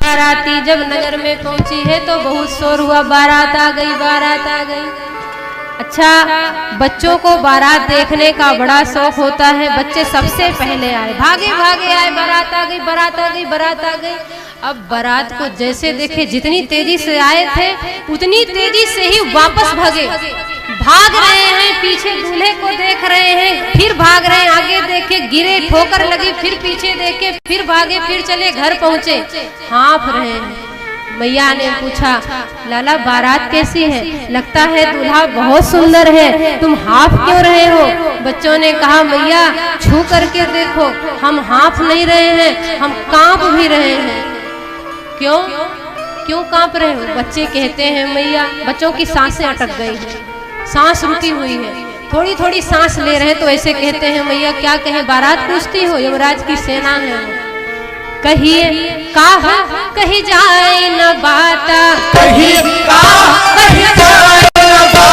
बाराती जब नगर में पहुंची है तो बहुत शोर हुआ, बारात आ गई, बारात आ गई। अच्छा, बच्चों को बारात देखने का बड़ा शौक होता है, बच्चे सबसे पहले आए, भागे भागे आए, बारात आ गई, बारात आ गई, बारात आ गई। अब बारात को जैसे देखे, जितनी तेजी से आए थे उतनी तेजी से ही वापस भागे, भाग रहे हैं, पीछे दूल्हे को देख रहे हैं, फिर भाग रहे हैं, आगे देखे गिरे, ठोकर लगी, फिर पीछे देखे, फिर भागे, फिर चले, घर पहुंचे, हाँफ रहे हैं। मैया ने पूछा, लाला बारात कैसी है? लगता है दूल्हा बहुत सुंदर है, तुम हाँफ क्यों रहे हो? बच्चों ने कहा, मैया छू करके देखो, हम हाँफ नहीं रहे हैं, हम कांप भी रहे हैं। क्यों क्यों कांप रहे हो? बच्चे कहते हैं, मैया बच्चों की सांसें अटक गई है, सांस रुकी हुई है, थोड़ी थोड़ी सांस ले रहे हैं, तो ऐसे कहते हैं, मैया क्या कहें? बारात पूछती हो, यमराज की सेना है, कहिए कहा कही जाए न बाता, कही कहा कही जाए न बाता,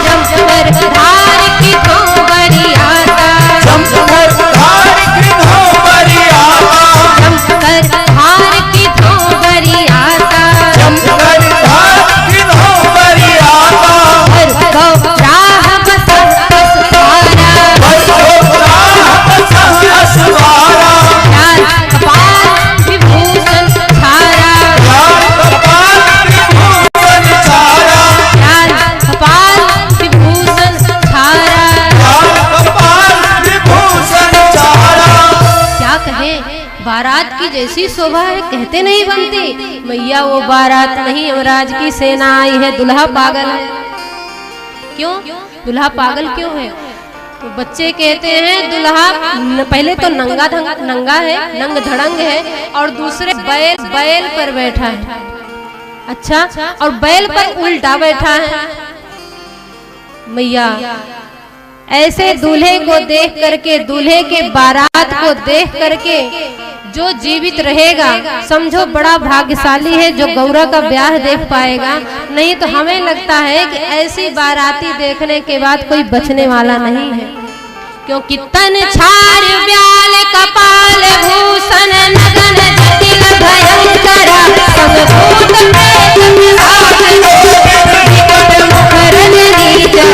जमकर धार की धोबरी आता, जमकर धार की धोबरी आता, जमकर धार की धोबरी आता, जमकर धार की धोबरी आता, हर को राह बसंत सुहारा, हर को राह बसंत सुहारा, लाल कपाल विभूषण छारा, लाल कपाल विभूषण छारा, लाल कपाल विभूषण छारा। लाल कपाल विभूषण छारा। क्या कहे, बारात की जैसी शोभा है, कहते नहीं बनती। मैया वो बारात नहीं, यमराज की सेना आई है, दुल्हा पागल है। क्यों दुल्हा पागल क्यों है? तो बच्चे कहते हैं, दुल्हा पहले तो नंगा है, नंग धड़ंग है, और दूसरे बैल पर बैठा है। अच्छा, और बैल पर उल्टा बैठा है। मैया ऐसे दूल्हे को देख करके, दूल्हे के बारात को देख करके जो जीवित रहेगा समझो बड़ा भाग्यशाली है जो गौरा का ब्याह देख पाएगा। नहीं तो हमें लगता है कि ऐसी बाराती देखने के बाद कोई बचने वाला नहीं है, क्योंकि तन छार ब्याल कपाल भूषण नगन जटिल भयंकर सब भूत प्रेत पिशाच निकट मुखरन नीचर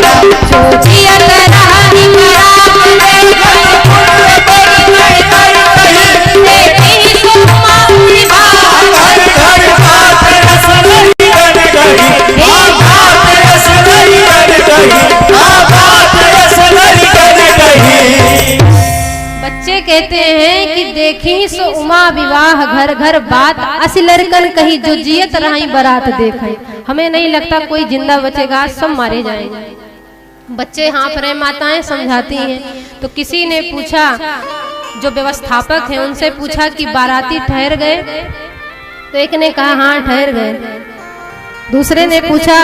चोचियत रानी पराग में पुण्य परिमल कर कही देखी सुमा विवाह घर घर बात रसलरी गन गही बात रसलरी गन गही बात रसलरी गन गही। बच्चे कहते हैं कि देखी सो उमा विवाह घर घर बात असी लड़कन कही जो जियत रही बारात देखे। हमें नहीं लगता कोई जिंदा बचेगा, सब मारे जाएंगे। बच्चे हाँफ रहे, माताएं समझाती हैं। तो किसी ने पूछा, जो व्यवस्थापक हैं उनसे पूछा कि बाराती ठहर गए? तो एक ने कहा हाँ ठहर गए। दूसरे ने पूछा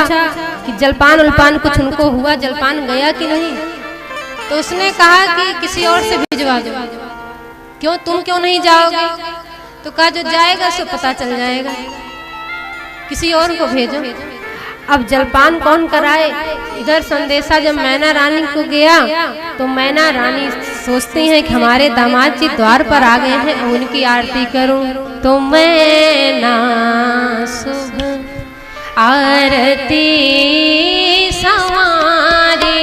कि जलपान उलपान कुछ उनको हुआ, जलपान गया कि नहीं? तो उसने कहा कि किसी और से भिजवा दो। क्यों, तुम क्यों नहीं जाओगे? तो कहा जो जाएगा सो पता चल जाएगा, किसी और को भेजो। अब जलपान कौन कराए? इधर संदेशा जब मैना रानी को गया तो मैना रानी सोचती हैं कि हमारे दामाद जी द्वार पर आ गए हैं, उनकी आरती करूं। तो मैना शुभ आरती संवारी,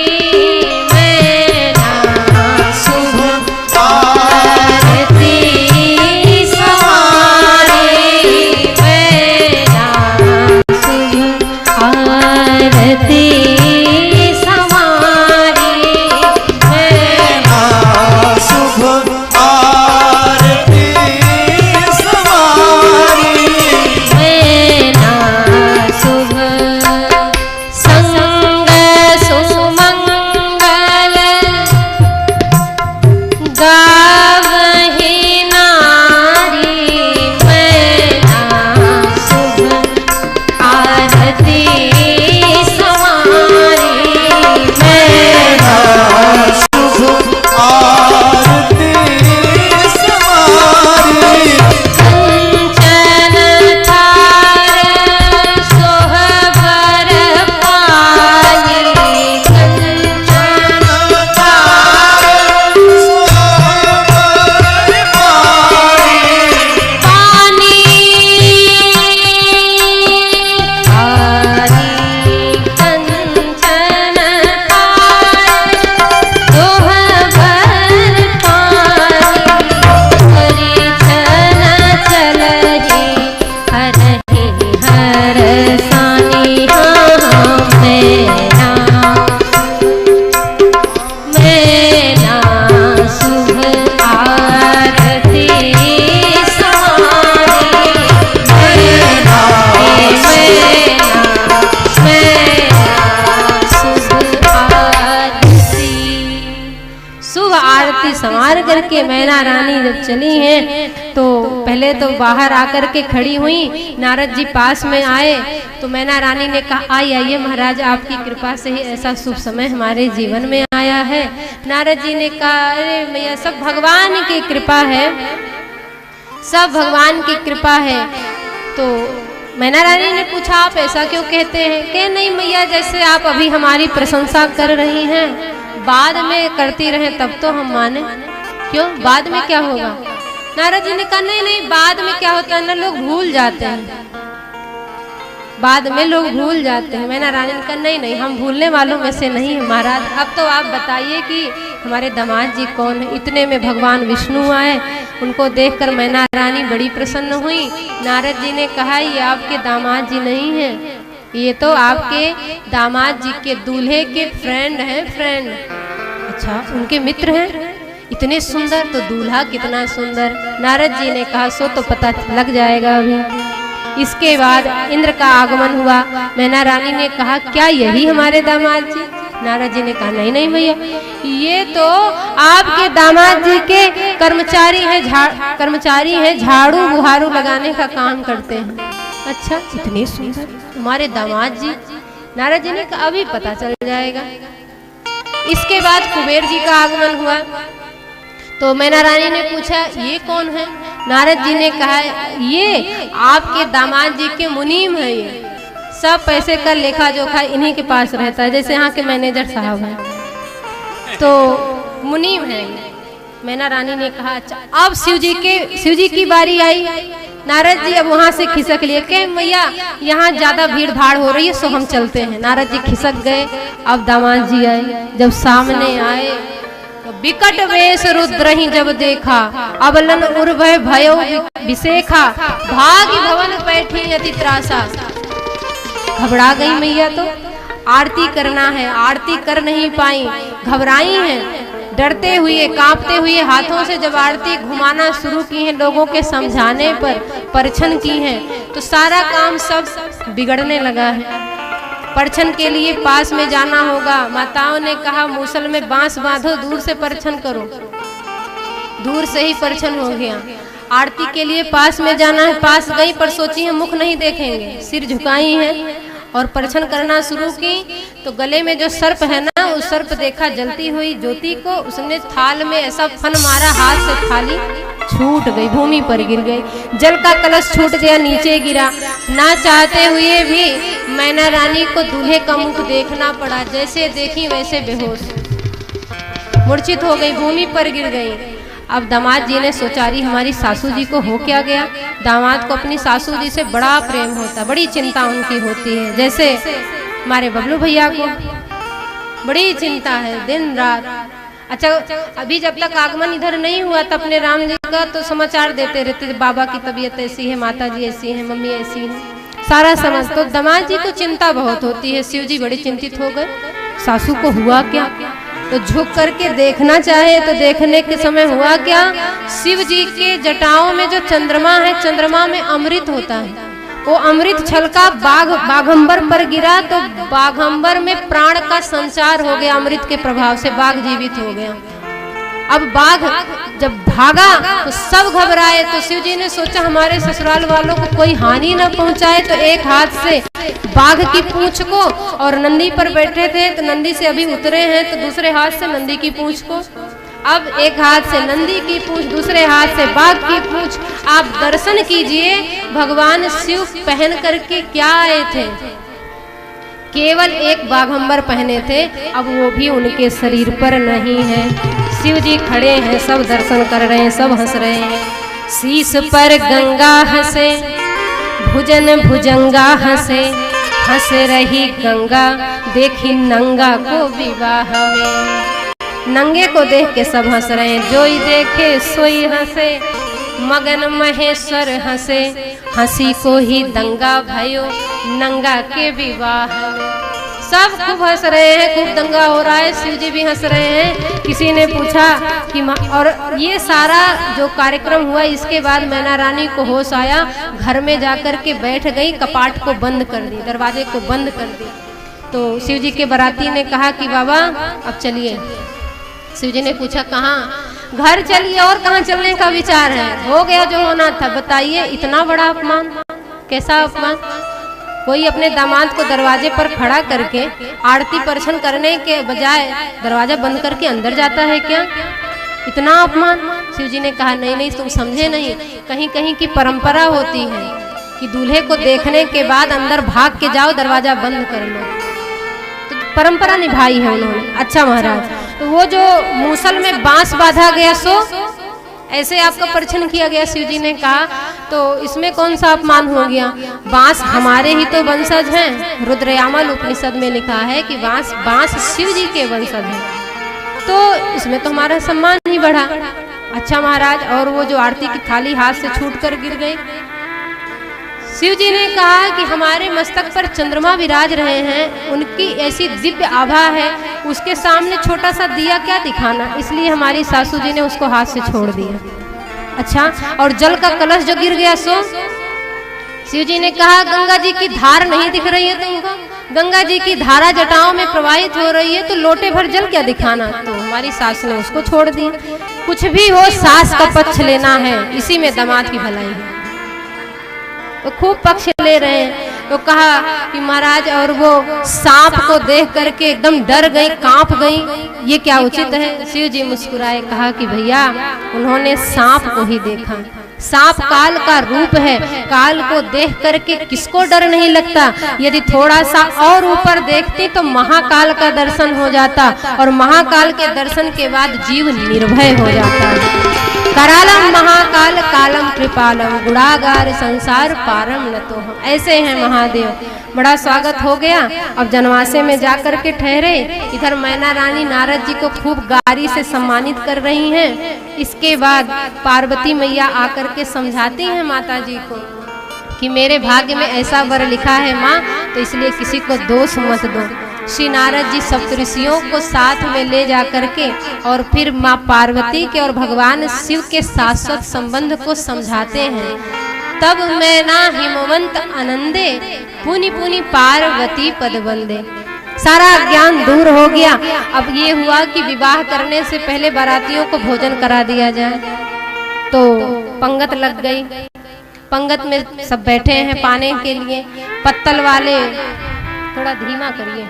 संवार करके मैना रानी जब चली हैं तो पहले तो बाहर आकर के खड़ी हुई। नारद जी पास में आए तो मैना रानी ने कहा आइए महाराज, आपकी कृपा से ही ऐसा शुभ समय हमारे जीवन में आया है। नारद जी ने कहा अरे मैया सब भगवान की कृपा है, सब भगवान की कृपा है। तो मैना रानी ने पूछा आप ऐसा क्यों कहते हैं? कि नहीं मैया, जैसे आप अभी हमारी प्रशंसा कर रही हैं, बाद में करती रहें तब तो हम माने। क्यों, बाद में क्या होगा? नारद जी ने कहा नहीं नहीं, बाद में क्या होता है ना, लोग भूल जाते हैं, बाद में लोग भूल जाते हैं। मैना रानी ने कहा नहीं नहीं, हम भूलने वालों में से नहीं है महाराज। अब तो आप बताइए कि हमारे दामाद जी कौन है? इतने में भगवान विष्णु आए, उनको देखकर मैना रानी बड़ी प्रसन्न हुई। नारद जी ने कहा ये आपके दामाद जी नहीं है, ये तो आपके दामाद जी के दूल्हे के फ्रेंड हैं, फ्रेंड। अच्छा, उनके मित्र हैं? इतने सुंदर, तो दूल्हा कितना सुंदर। नारद जी ने कहा सो तो पता लग जाएगा अभी। इसके बाद इंद्र का आगमन हुआ। मैना रानी ने कहा क्या यही हमारे दामाद जी? नारद जी ने कहा नहीं नहीं भैया, ये तो आपके दामाद जी के कर्मचारी हैं, झाड़ू बुहारू लगाने का काम करते हैं। अच्छा, इतने सुंदर हमारे दामाद जी? नारद जी ने कहा अभी पता चल जाएगा। इसके बाद कुबेर जी का आगमन हुआ तो मैना रानी ने पूछा ये कौन है? नारद जी ने कहा ये आपके दामाद जी के मुनीम है, ये सब पैसे का लेखा जोखा इन्हीं के पास रहता है, जैसे यहाँ के मैनेजर साहब हैं तो मुनीम है। मैना रानी ने कहा अच्छा। अब शिव जी की बारी आई। नारद जी अब वहां से खिसक लिए कि मैया यहाँ ज्यादा भीड़ भाड़ हो रही है, सो हम चलते हैं। नारद जी खिसक गए। अब दामाद जी आए। जब सामने आए तो विकट वेश रुद्र ही जब देखा, अबलन उर्भय भयो विशेखा, भागी भवन बैठी अति त्रासा। घबरा गई मैया, तो आरती करना है, आरती कर नहीं पाई, घबराई हैं, डरते हुए कांपते हुए हाथों से जब आरती घुमाना शुरू की है, लोगों के समझाने पर परछन की है, तो सारा काम सब बिगड़ने लगा है। परछन के लिए पास में जाना होगा। माताओं ने कहा मूसल में बांस बांधो, दूर से परछन करो। दूर से ही परछन हो गया। आरती के लिए पास में जाना है, पास गई पर सोची है मुख नहीं देखेंगे, सिर झुकाई है और परछन करना शुरू की। तो गले में जो सर्प है ना, उस सर्प देखा जलती हुई ज्योति को, उसने थाल में ऐसा फन मारा, हाथ से थाली छूट गई, भूमि पर गिर गई। जल का कलश छूट गया, नीचे गिरा। ना चाहते हुए भी मैना रानी को दूल्हे का मुख देखना पड़ा। जैसे देखी वैसे बेहोश मूर्छित हो गई, भूमि पर गिर गई। अब दामाद जी ने सोचा रही हमारी सासू जी को हो क्या गया। दामाद को अपनी सासू जी से बड़ा प्रेम होता, बड़ी चिंता उनकी होती है। जैसे हमारे बबलू भैया को बड़ी चिंता है दिन रात। अच्छा अभी जब तक आगमन इधर नहीं हुआ था अपने राम जी का, तो समाचार देते रहते, बाबा की तबीयत ऐसी है, माता जी ऐसी है, मम्मी ऐसी है, सारा समझ। तो दामाद जी को चिंता बहुत होती है। शिव जी बड़े चिंतित हो गए, सासू को हुआ क्या। तो झुक करके देखना चाहे तो देखने के समय हुआ क्या, शिव जी के जटाओं में जो चंद्रमा है, चंद्रमा में अमृत होता है, वो अमृत छलका बाघंबर पर गिरा। तो बाघंबर में प्राण का संचार हो गया, अमृत के प्रभाव से बाघ जीवित हो गया। अब बाघ जब भागा तो सब घबराए। तो शिव जी ने सोचा हमारे ससुराल वालों को कोई हानि न पहुंचाए, तो एक हाथ से बाघ की पूंछ को, और नंदी पर बैठे थे तो नंदी से अभी उतरे हैं, तो दूसरे हाथ से नंदी की पूंछ को। अब एक हाथ से नंदी की पूंछ, दूसरे हाथ से बाघ की पूंछ। आप दर्शन कीजिए, भगवान शिव पहन करके क्या आए थे, केवल एक बाघंबर पहने थे। अब वो भी उनके शरीर पर नहीं है। शिव जी खड़े हैं, सब दर्शन कर रहे हैं, सब हंस रहे हैं। शीश पर गंगा हंसे, भुजन भुजंगा हंसे, हंस रही गंगा देखी नंगा को विवाह में। नंगे को देख के सब हंस रहे हैं, जोई देखे सोई हंसे, मगन महेश्वर हंसे, हंसी को ही दंगा भयो नंगा के विवाह में। सब खूब हंस रहे हैं, खूब दंगा हो रहा है, शिव जी भी हंस रहे हैं। किसी ने पूछा कि और ये सारा जो कार्यक्रम हुआ, इसके बाद मैना रानी को होश आया, घर में जाकर के बैठ गई, कपाट को बंद कर दी, दरवाजे को बंद कर दी। तो शिव जी के बाराती ने कहा कि बाबा अब चलिए। शिव जी ने पूछा कहाँ, घर चलिए, और कहाँ चलने का विचार है, हो गया जो होना था, बताइए। इतना बड़ा अपमान, कैसा अपमान। कोई अपने दामाद को दरवाजे पर खड़ा करके आरती परछन करने के बजाय दरवाजा बंद करके अंदर जाता है क्या, इतना अपमान। शिव जी ने कहा नहीं नहीं, तुम समझे नहीं, कहीं कहीं की परंपरा होती है कि दूल्हे को देखने के बाद अंदर भाग के जाओ, दरवाजा बंद कर लो। तो परंपरा निभाई है उन्होंने। अच्छा महाराज, तो वो जो मूसल में बांस बांधा गया, सो ऐसे आपका परछन किया गया, शिव जी ने कहा, तो इसमें कौन सा अपमान हो गया। बांस हमारे ही तो वंशज हैं, रुद्रयामल उपनिषद में लिखा है कि बांस शिव जी के वंशज हैं, तो इसमें तो हमारा सम्मान ही बढ़ा। अच्छा महाराज, और वो जो आरती की थाली हाथ से छूटकर गिर गई, शिव जी ने कहा कि हमारे मस्तक पर चंद्रमा विराज रहे हैं, उनकी ऐसी दिव्य आभा है, उसके सामने छोटा सा दिया क्या दिखाना, इसलिए हमारी सासू जी ने उसको हाथ से छोड़ दिया। अच्छा, और जल का कलश जो गिर गया, सो शिव जी ने कहा गंगा जी की धार नहीं दिख रही है तुमको, गंगा जी की धारा जटाओं में प्रवाहित हो रही है, तो लोटे भर जल क्या दिखाना। तो हमारी सास ने उसको छोड़ दिया। कुछ भी हो, सास का पक्ष लेना है, इसी में दामाद की भलाई है। तो खूब पक्ष ले रहे हैं। तो कहा कि महाराज, और वो सांप को देख करके एकदम डर गई, कांप गई, ये क्या उचित है। शिव जी मुस्कुराए, कहा कि भैया उन्होंने सांप को ही देखा, सांप काल का रूप है, काल को देख करके किसको डर नहीं लगता। यदि थोड़ा सा और ऊपर देखते तो महाकाल का दर्शन हो जाता, और महाकाल के दर्शन के बाद जीव निर्भय हो जाता है। करालम महाकाल कालम कृपालम गुणागार संसार पारम न तो हम, ऐसे हैं महादेव। बड़ा स्वागत हो गया। अब जनवासे में जाकर के ठहरे। इधर मैना रानी नारद जी को खूब गारी से सम्मानित कर रही हैं। इसके बाद पार्वती मैया आकर के समझाती हैं माता जी को कि मेरे भाग्य में ऐसा वर लिखा है माँ, तो इसलिए किसी को दोष मत दो। श्री नारद जी सप्तऋषियों को साथ में ले जा करके और फिर माँ पार्वती के और भगवान शिव के शाश्वत संबंध को समझाते हैं। तब मैना हिमवंत आनंदे पुनि पुनि पार्वती पद वंदे। सारा ज्ञान दूर हो गया। अब ये हुआ कि विवाह करने से पहले बारातियों को भोजन करा दिया जाए, तो पंगत लग गई। पंगत में सब बैठे हैं पाने के लिए। पत्तल वाले, थोड़ा धीमा करिए,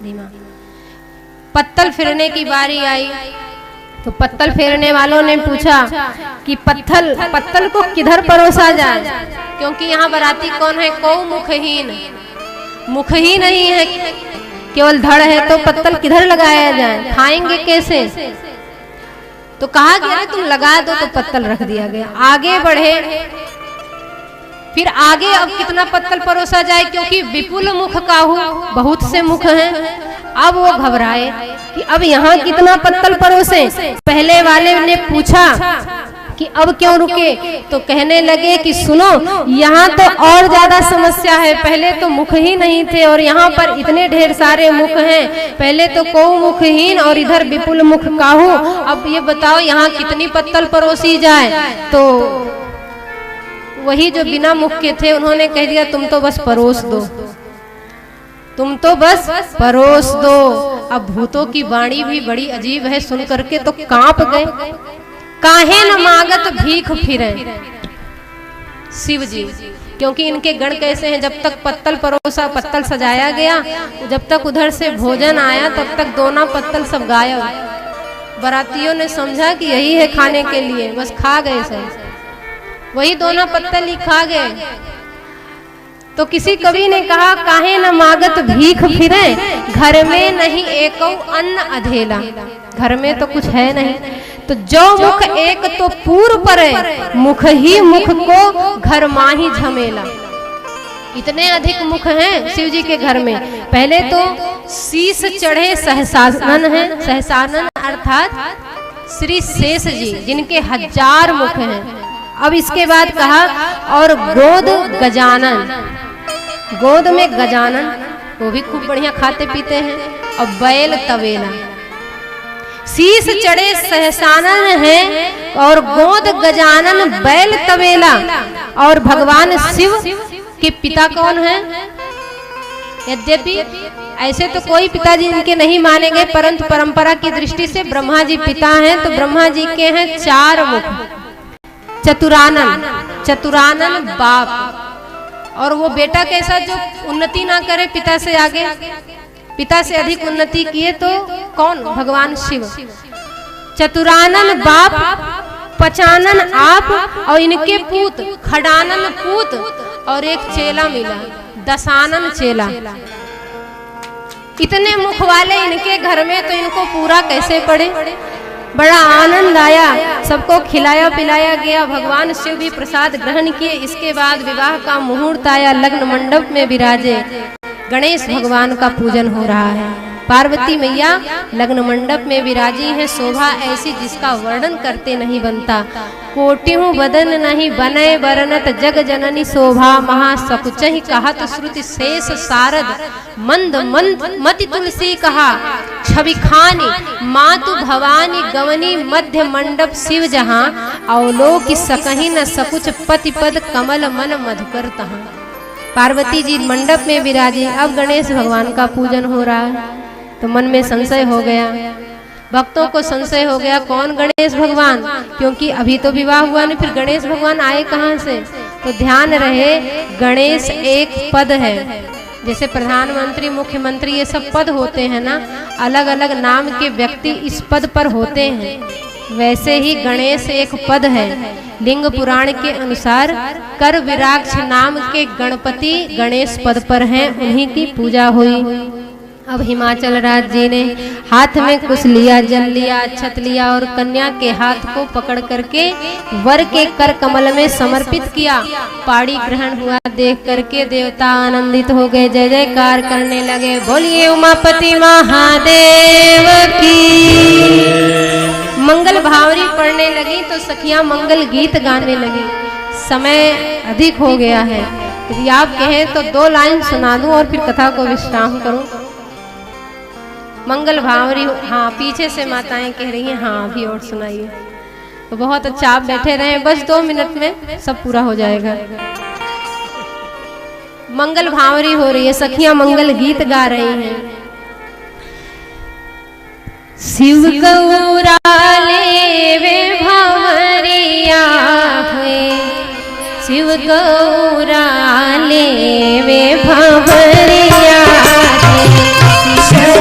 धीमा। पत्तल फेरने की बारी आई तो पत्तल फेरने वालों ने पूछा कि पत्तल को किधर परोसा जाए, क्योंकि यहाँ बाराती कौन है, को मुखहीन, मुख ही नहीं है, केवल धड़ है, तो पत्तल किधर लगाया जाए, खाएंगे कैसे। तो कहा कि अरे तुम लगा दो, तो पत्तल रख दिया गया। आगे बढ़े, फिर आगे अब कितना पत्तल परोसा जाए, क्योंकि विपुल मुख काहू, बहुत से मुख हैं। अब वो घबराए कि अब यहाँ कितना पत्तल परोसे। पहले वाले ने पूछा कि अब क्यों रुके, तो कहने लगे कि सुनो, यहाँ तो और ज्यादा समस्या है। पहले तो मुख ही नहीं थे और यहाँ पर इतने ढेर सारे मुख हैं। पहले तो को मुखहीन और इधर विपुल मुख काहू। अब ये बताओ यहाँ कितनी पत्तल परोसी जाए। तो वही जो बिना मुख के थे उन्होंने कह दिया तुम तो बस परोस दो, तुम तो बस परोस दो। अब भूतों की वाणी भी बड़ी अजीब है, सुन करके तो कांप गए। काहे न मागत भीख फिरे शिव जी, क्योंकि इनके गण कैसे हैं, जब तक पत्तल परोसा, पत्तल सजाया गया, जब तक उधर से भोजन आया तब तक दोना पत्तल सब गायब। बारातियों ने समझा कि यही है खाने के लिए, बस खा गए सब, वही दोना पत्तल ही खा गए। तो किसी कवि ने कहा काहे न मागत भीख फिरे, घर में नहीं एको अन्न अधेला। घर में तो कुछ है नहीं, तो जो मुख एक तो पूर्व परे, मुख ही मुख को घर माही झमेला। इतने अधिक मुख हैं शिव जी के घर में। पहले तो शीश चढ़े सहसानन है, सहसानन अर्थात श्री शेष जी, जिनके 1000 मुख हैं। अब इसके बाद कहा और गोद गजानन, गोद में गजानन, वो भी खूब बढ़िया खाते पीते हैं। और बैल तवेला, शीश चढ़े सहसानन है और गोद गजानन बैल तवेला। और भगवान शिव के पिता कौन है? यद्यपि ऐसे तो कोई पिताजी इनके नहीं माने गए, परंतु परंपरा की दृष्टि से ब्रह्मा जी पिता हैं। तो ब्रह्मा जी के हैं 4 मुख। चतुरानन, चतुरानन बाप, और वो बेटा कैसा जो उन्नति ना करे पिता से आगे, पिता से अधिक उन्नति किए तो कौन? भगवान शिव। चतुरानन बाप, पचानन आप, और इनके पूत खडानन पूत, और एक चेला मिला, दशानन चेला। इतने मुख वाले इनके घर में, तो इनको पूरा कैसे पड़े। बड़ा आनंद आया, सबको खिलाया पिलाया गया। भगवान शिव भी प्रसाद ग्रहण किए। इसके बाद विवाह का मुहूर्त आया, लग्न मंडप में विराजे। गणेश भगवान का पूजन हो रहा है। पार्वती मैया लग्न मंडप में विराजी है। शोभा ऐसी जिसका वर्णन करते नहीं बनता। कोटिहु बदन नहीं बने बरनत, जग जननी शोभा महासकुचहि कहत श्रुति शेष सारद, मंद मंद मति तुलसी कहा छवि खानी, मातु भवानी गवनी मध्य मंडप शिव जहाँ, अवलोक सकहि न सकुच पति पद कमल मन मधुकर तहाँ। पार्वती जी मंडप में विराजी। अब गणेश भगवान का पूजन हो रहा है। तो मन में संशय हो गया, भक्तों को संशय हो गया, कौन गणेश भगवान, क्योंकि अभी तो विवाह हुआ नहीं, फिर गणेश भगवान आए कहाँ से। तो ध्यान रहे, गणेश एक पद है। जैसे प्रधानमंत्री, मुख्यमंत्री, ये सब पद होते हैं ना, अलग अलग नाम के व्यक्ति इस पद पर होते हैं। वैसे ही गणेश एक पद है। लिंग पुराण के अनुसार कर विराक्ष नाम के गणपति गणेश पद पर हैं, उन्हीं की पूजा हुई। अब हिमाचल राज्य जी ने हाथ में कुछ लिया, जल लिया, अक्षत लिया और कन्या के हाथ को पकड़ करके वर के कर कमल में समर्पित किया। पाड़ी ग्रहण हुआ देख करके देवता आनंदित हो गए, जय जयकार करने लगे। बोलिए उमापति महादेव की। मंगल भावरी पढ़ने लगी तो सखियां मंगल गीत गाने लगी। समय अधिक हो गया है, यदि आप कहें तो 2 लाइन सुना दूं और फिर कथा को विश्राम करूं। मंगल भावरी, हाँ पीछे से माताएं कह रही हैं हाँ अभी और सुनाइए। तो बहुत अच्छा, आप बैठे रहें, बस 2 मिनट में सब पूरा हो जाएगा। मंगल भावरी हो रही है, सखियां मंगल गीत गा रही हैं। शिव गौरा लेवे भंवरिया हुए, शिव गौरा लेवे भंवरिया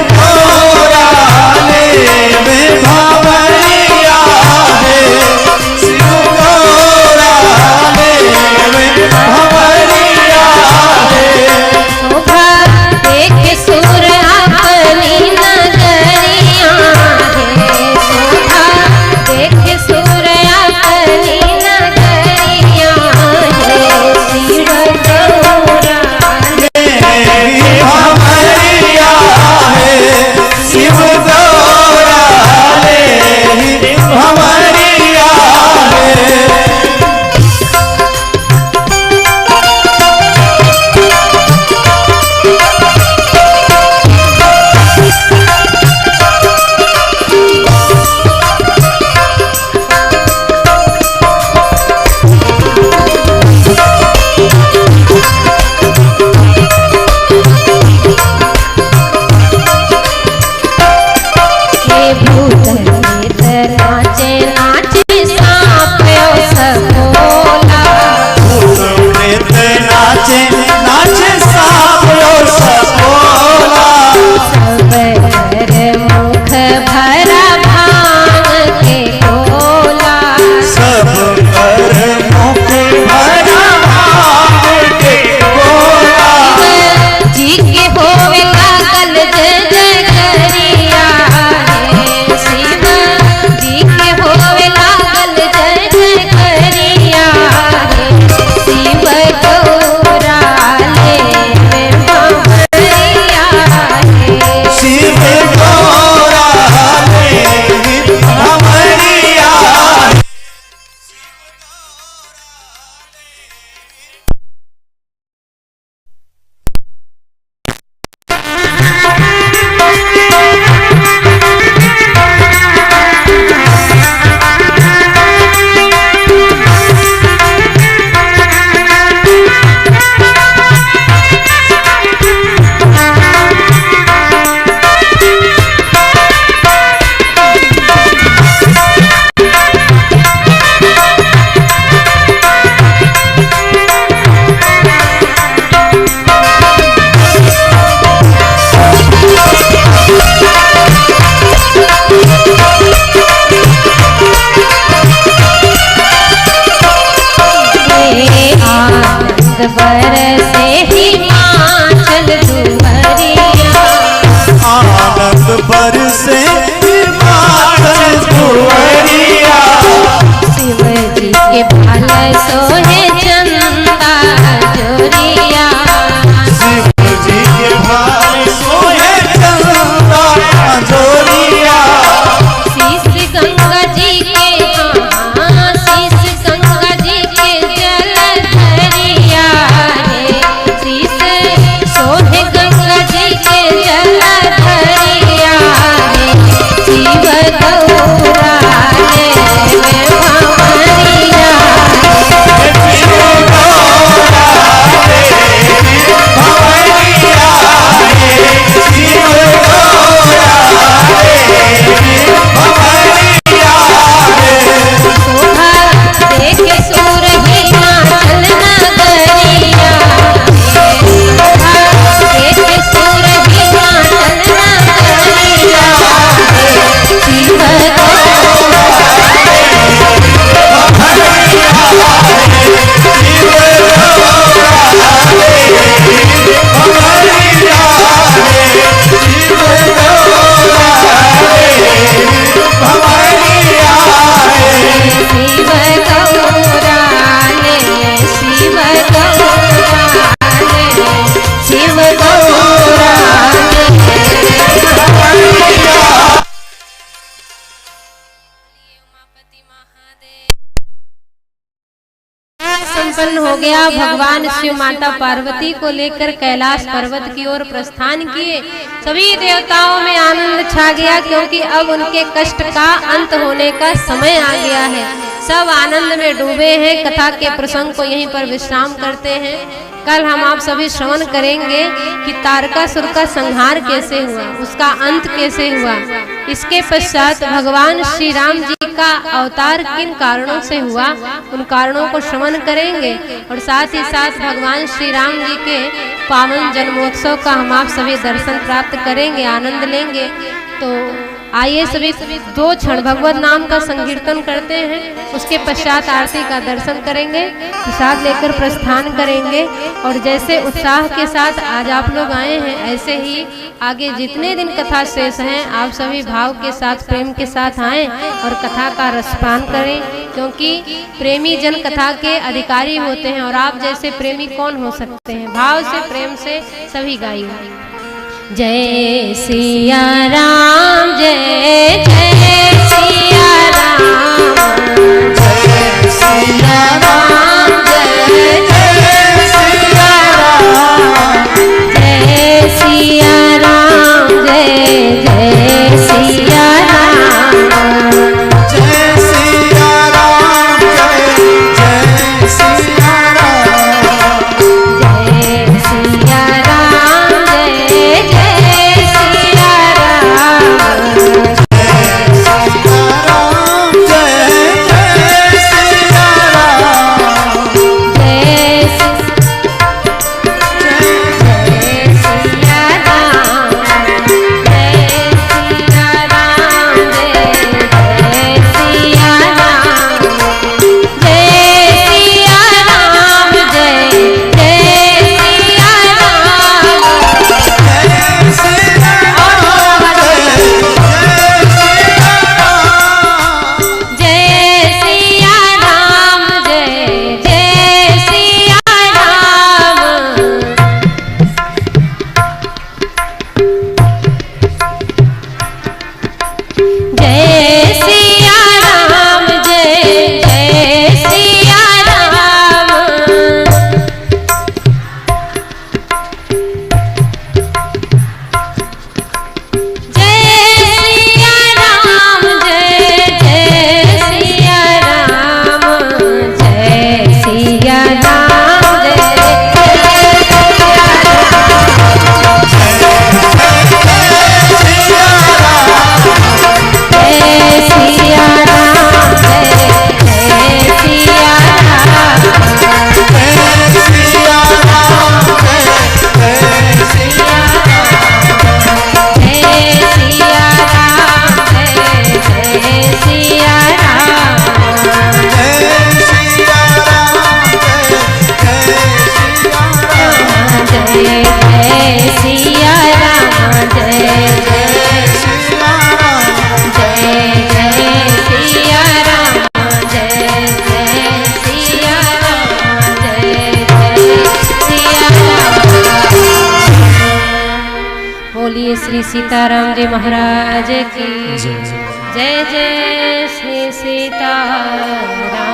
गौरा प्रसन्न हो गया। भगवान शिव माता पार्वती को लेकर कैलाश पर्वत की ओर प्रस्थान किए। सभी देवताओं में आनंद छा गया, क्योंकि अब उनके कष्ट का अंत होने का समय आ गया है। सब आनंद में डूबे हैं। कथा के प्रसंग को यहीं पर विश्राम करते हैं। कल हम आप सभी श्रवण करेंगे कि तारकासुर का संहार कैसे हुआ, उसका अंत कैसे हुआ। इसके पश्चात भगवान श्री राम जी का अवतार किन कारणों से हुआ, उन कारणों को श्रवण करेंगे। और साथ ही साथ भगवान श्री राम जी के पावन जन्मोत्सव का हम आप सभी दर्शन प्राप्त करेंगे, आनंद लेंगे। तो आइए सभी दो क्षण भगवत नाम का संकीर्तन करते हैं, उसके पश्चात आरती का दर्शन करेंगे, प्रसाद लेकर प्रस्थान करेंगे। और जैसे उत्साह के साथ आज आप लोग आए हैं, ऐसे ही आगे जितने दिन कथा शेष हैं आप सभी भाव के साथ, प्रेम के साथ आएँ और कथा का रसपान करें, क्योंकि प्रेमी जन कथा के अधिकारी होते हैं। और आप जैसे प्रेमी कौन हो सकते हैं। भाव से, प्रेम से सभी गाइए। जय सिया राम, जय जय सिया राम, जय सिया राम, जय जय सिया राम, जय सिया राम, जय जय सिया राम, जय सिया राम, जय जय सिया राम, जय सिया राम, जय जय सिया राम। श्री सीताराम जी महाराज की जय। जय श्री सीताराम।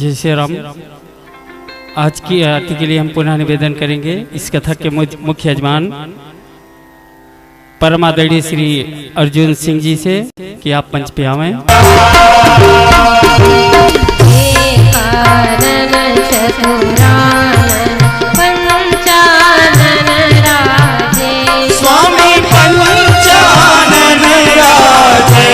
जय श्री राम। आज की आरती के लिए हम पुनः निवेदन करेंगे इस कथक के मुख्य यजमान परमादरणीय श्री अर्जुन सिंह जी से कि आप मंच पे आवें। स्वामी पंचानन राजे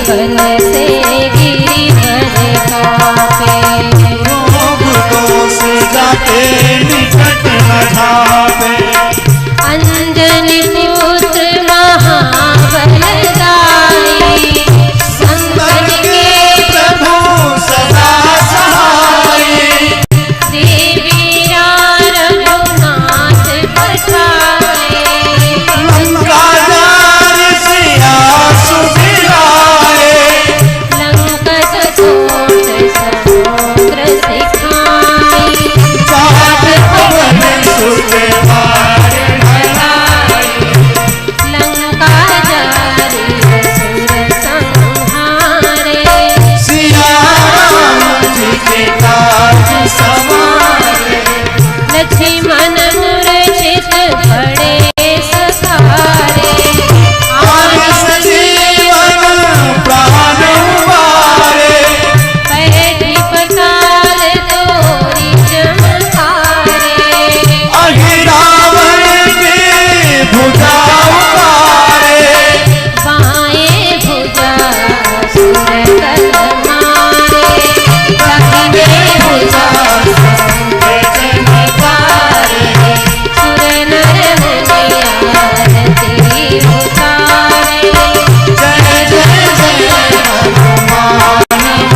बल से गिरिवर कांपे। रोग दोष जाते निकट न झापे। अंजनी पुत्र महाबलदाई, संकट के प्रभु सदा सहाय। देवी रघुनाथ पठाए। लंका जारि सिया सुधिराए। लंकत कोट समुद्र सिखाई। जात पवन सुत मार भलाई। लंका जारी असुर संहारे। सिया राम जी के काज सवारे। लक्ष्मण मूर्छित पड़े सहारे। आन सजीवन प्राण उबारे। बैठी पताल तोरी चमकारे। अहि रावण के भुजा उतारे। बाएं भुजा असुर दल मारे। दाहिने भुजा सुर नर मुनि आरती उतारे। जय जय जय हनुमान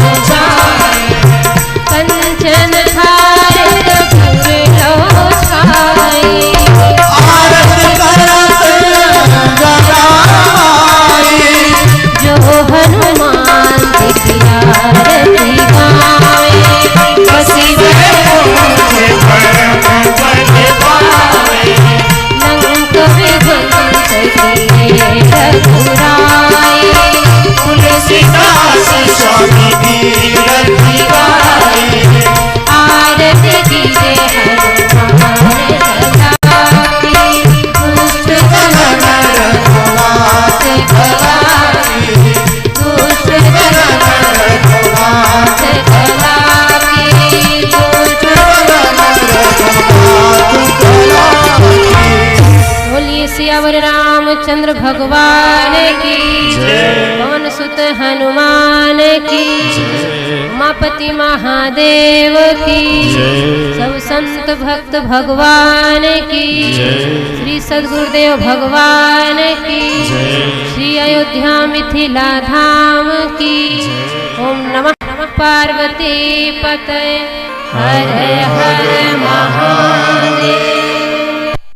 उजारे। कंचन थार कपूर लो छाई। आरत करत गदाई। जो हनुमान की आरती गावे। बसी मुझे परम पद पावे। लंक विध्वंस किए रघुराई। तुलसीदास स्वामी तीरथ गाए। आरती कीजे हनुमान सदाई। दुष्ट गगन रघुनाथ गवाई। दुष्ट गगन रघुनाथ गवाई। दुष्ट बोलिए सियावर रामचंद्र भगवान की। पवन सुत हनुमान की। उमापति महादेव की। सब संत भक्त भगवान की। श्री सद्गुरुदेव भगवान की। श्री अयोध्या मिथिला धाम की। ओम नमः पार्वती पतये हर हर महादेव।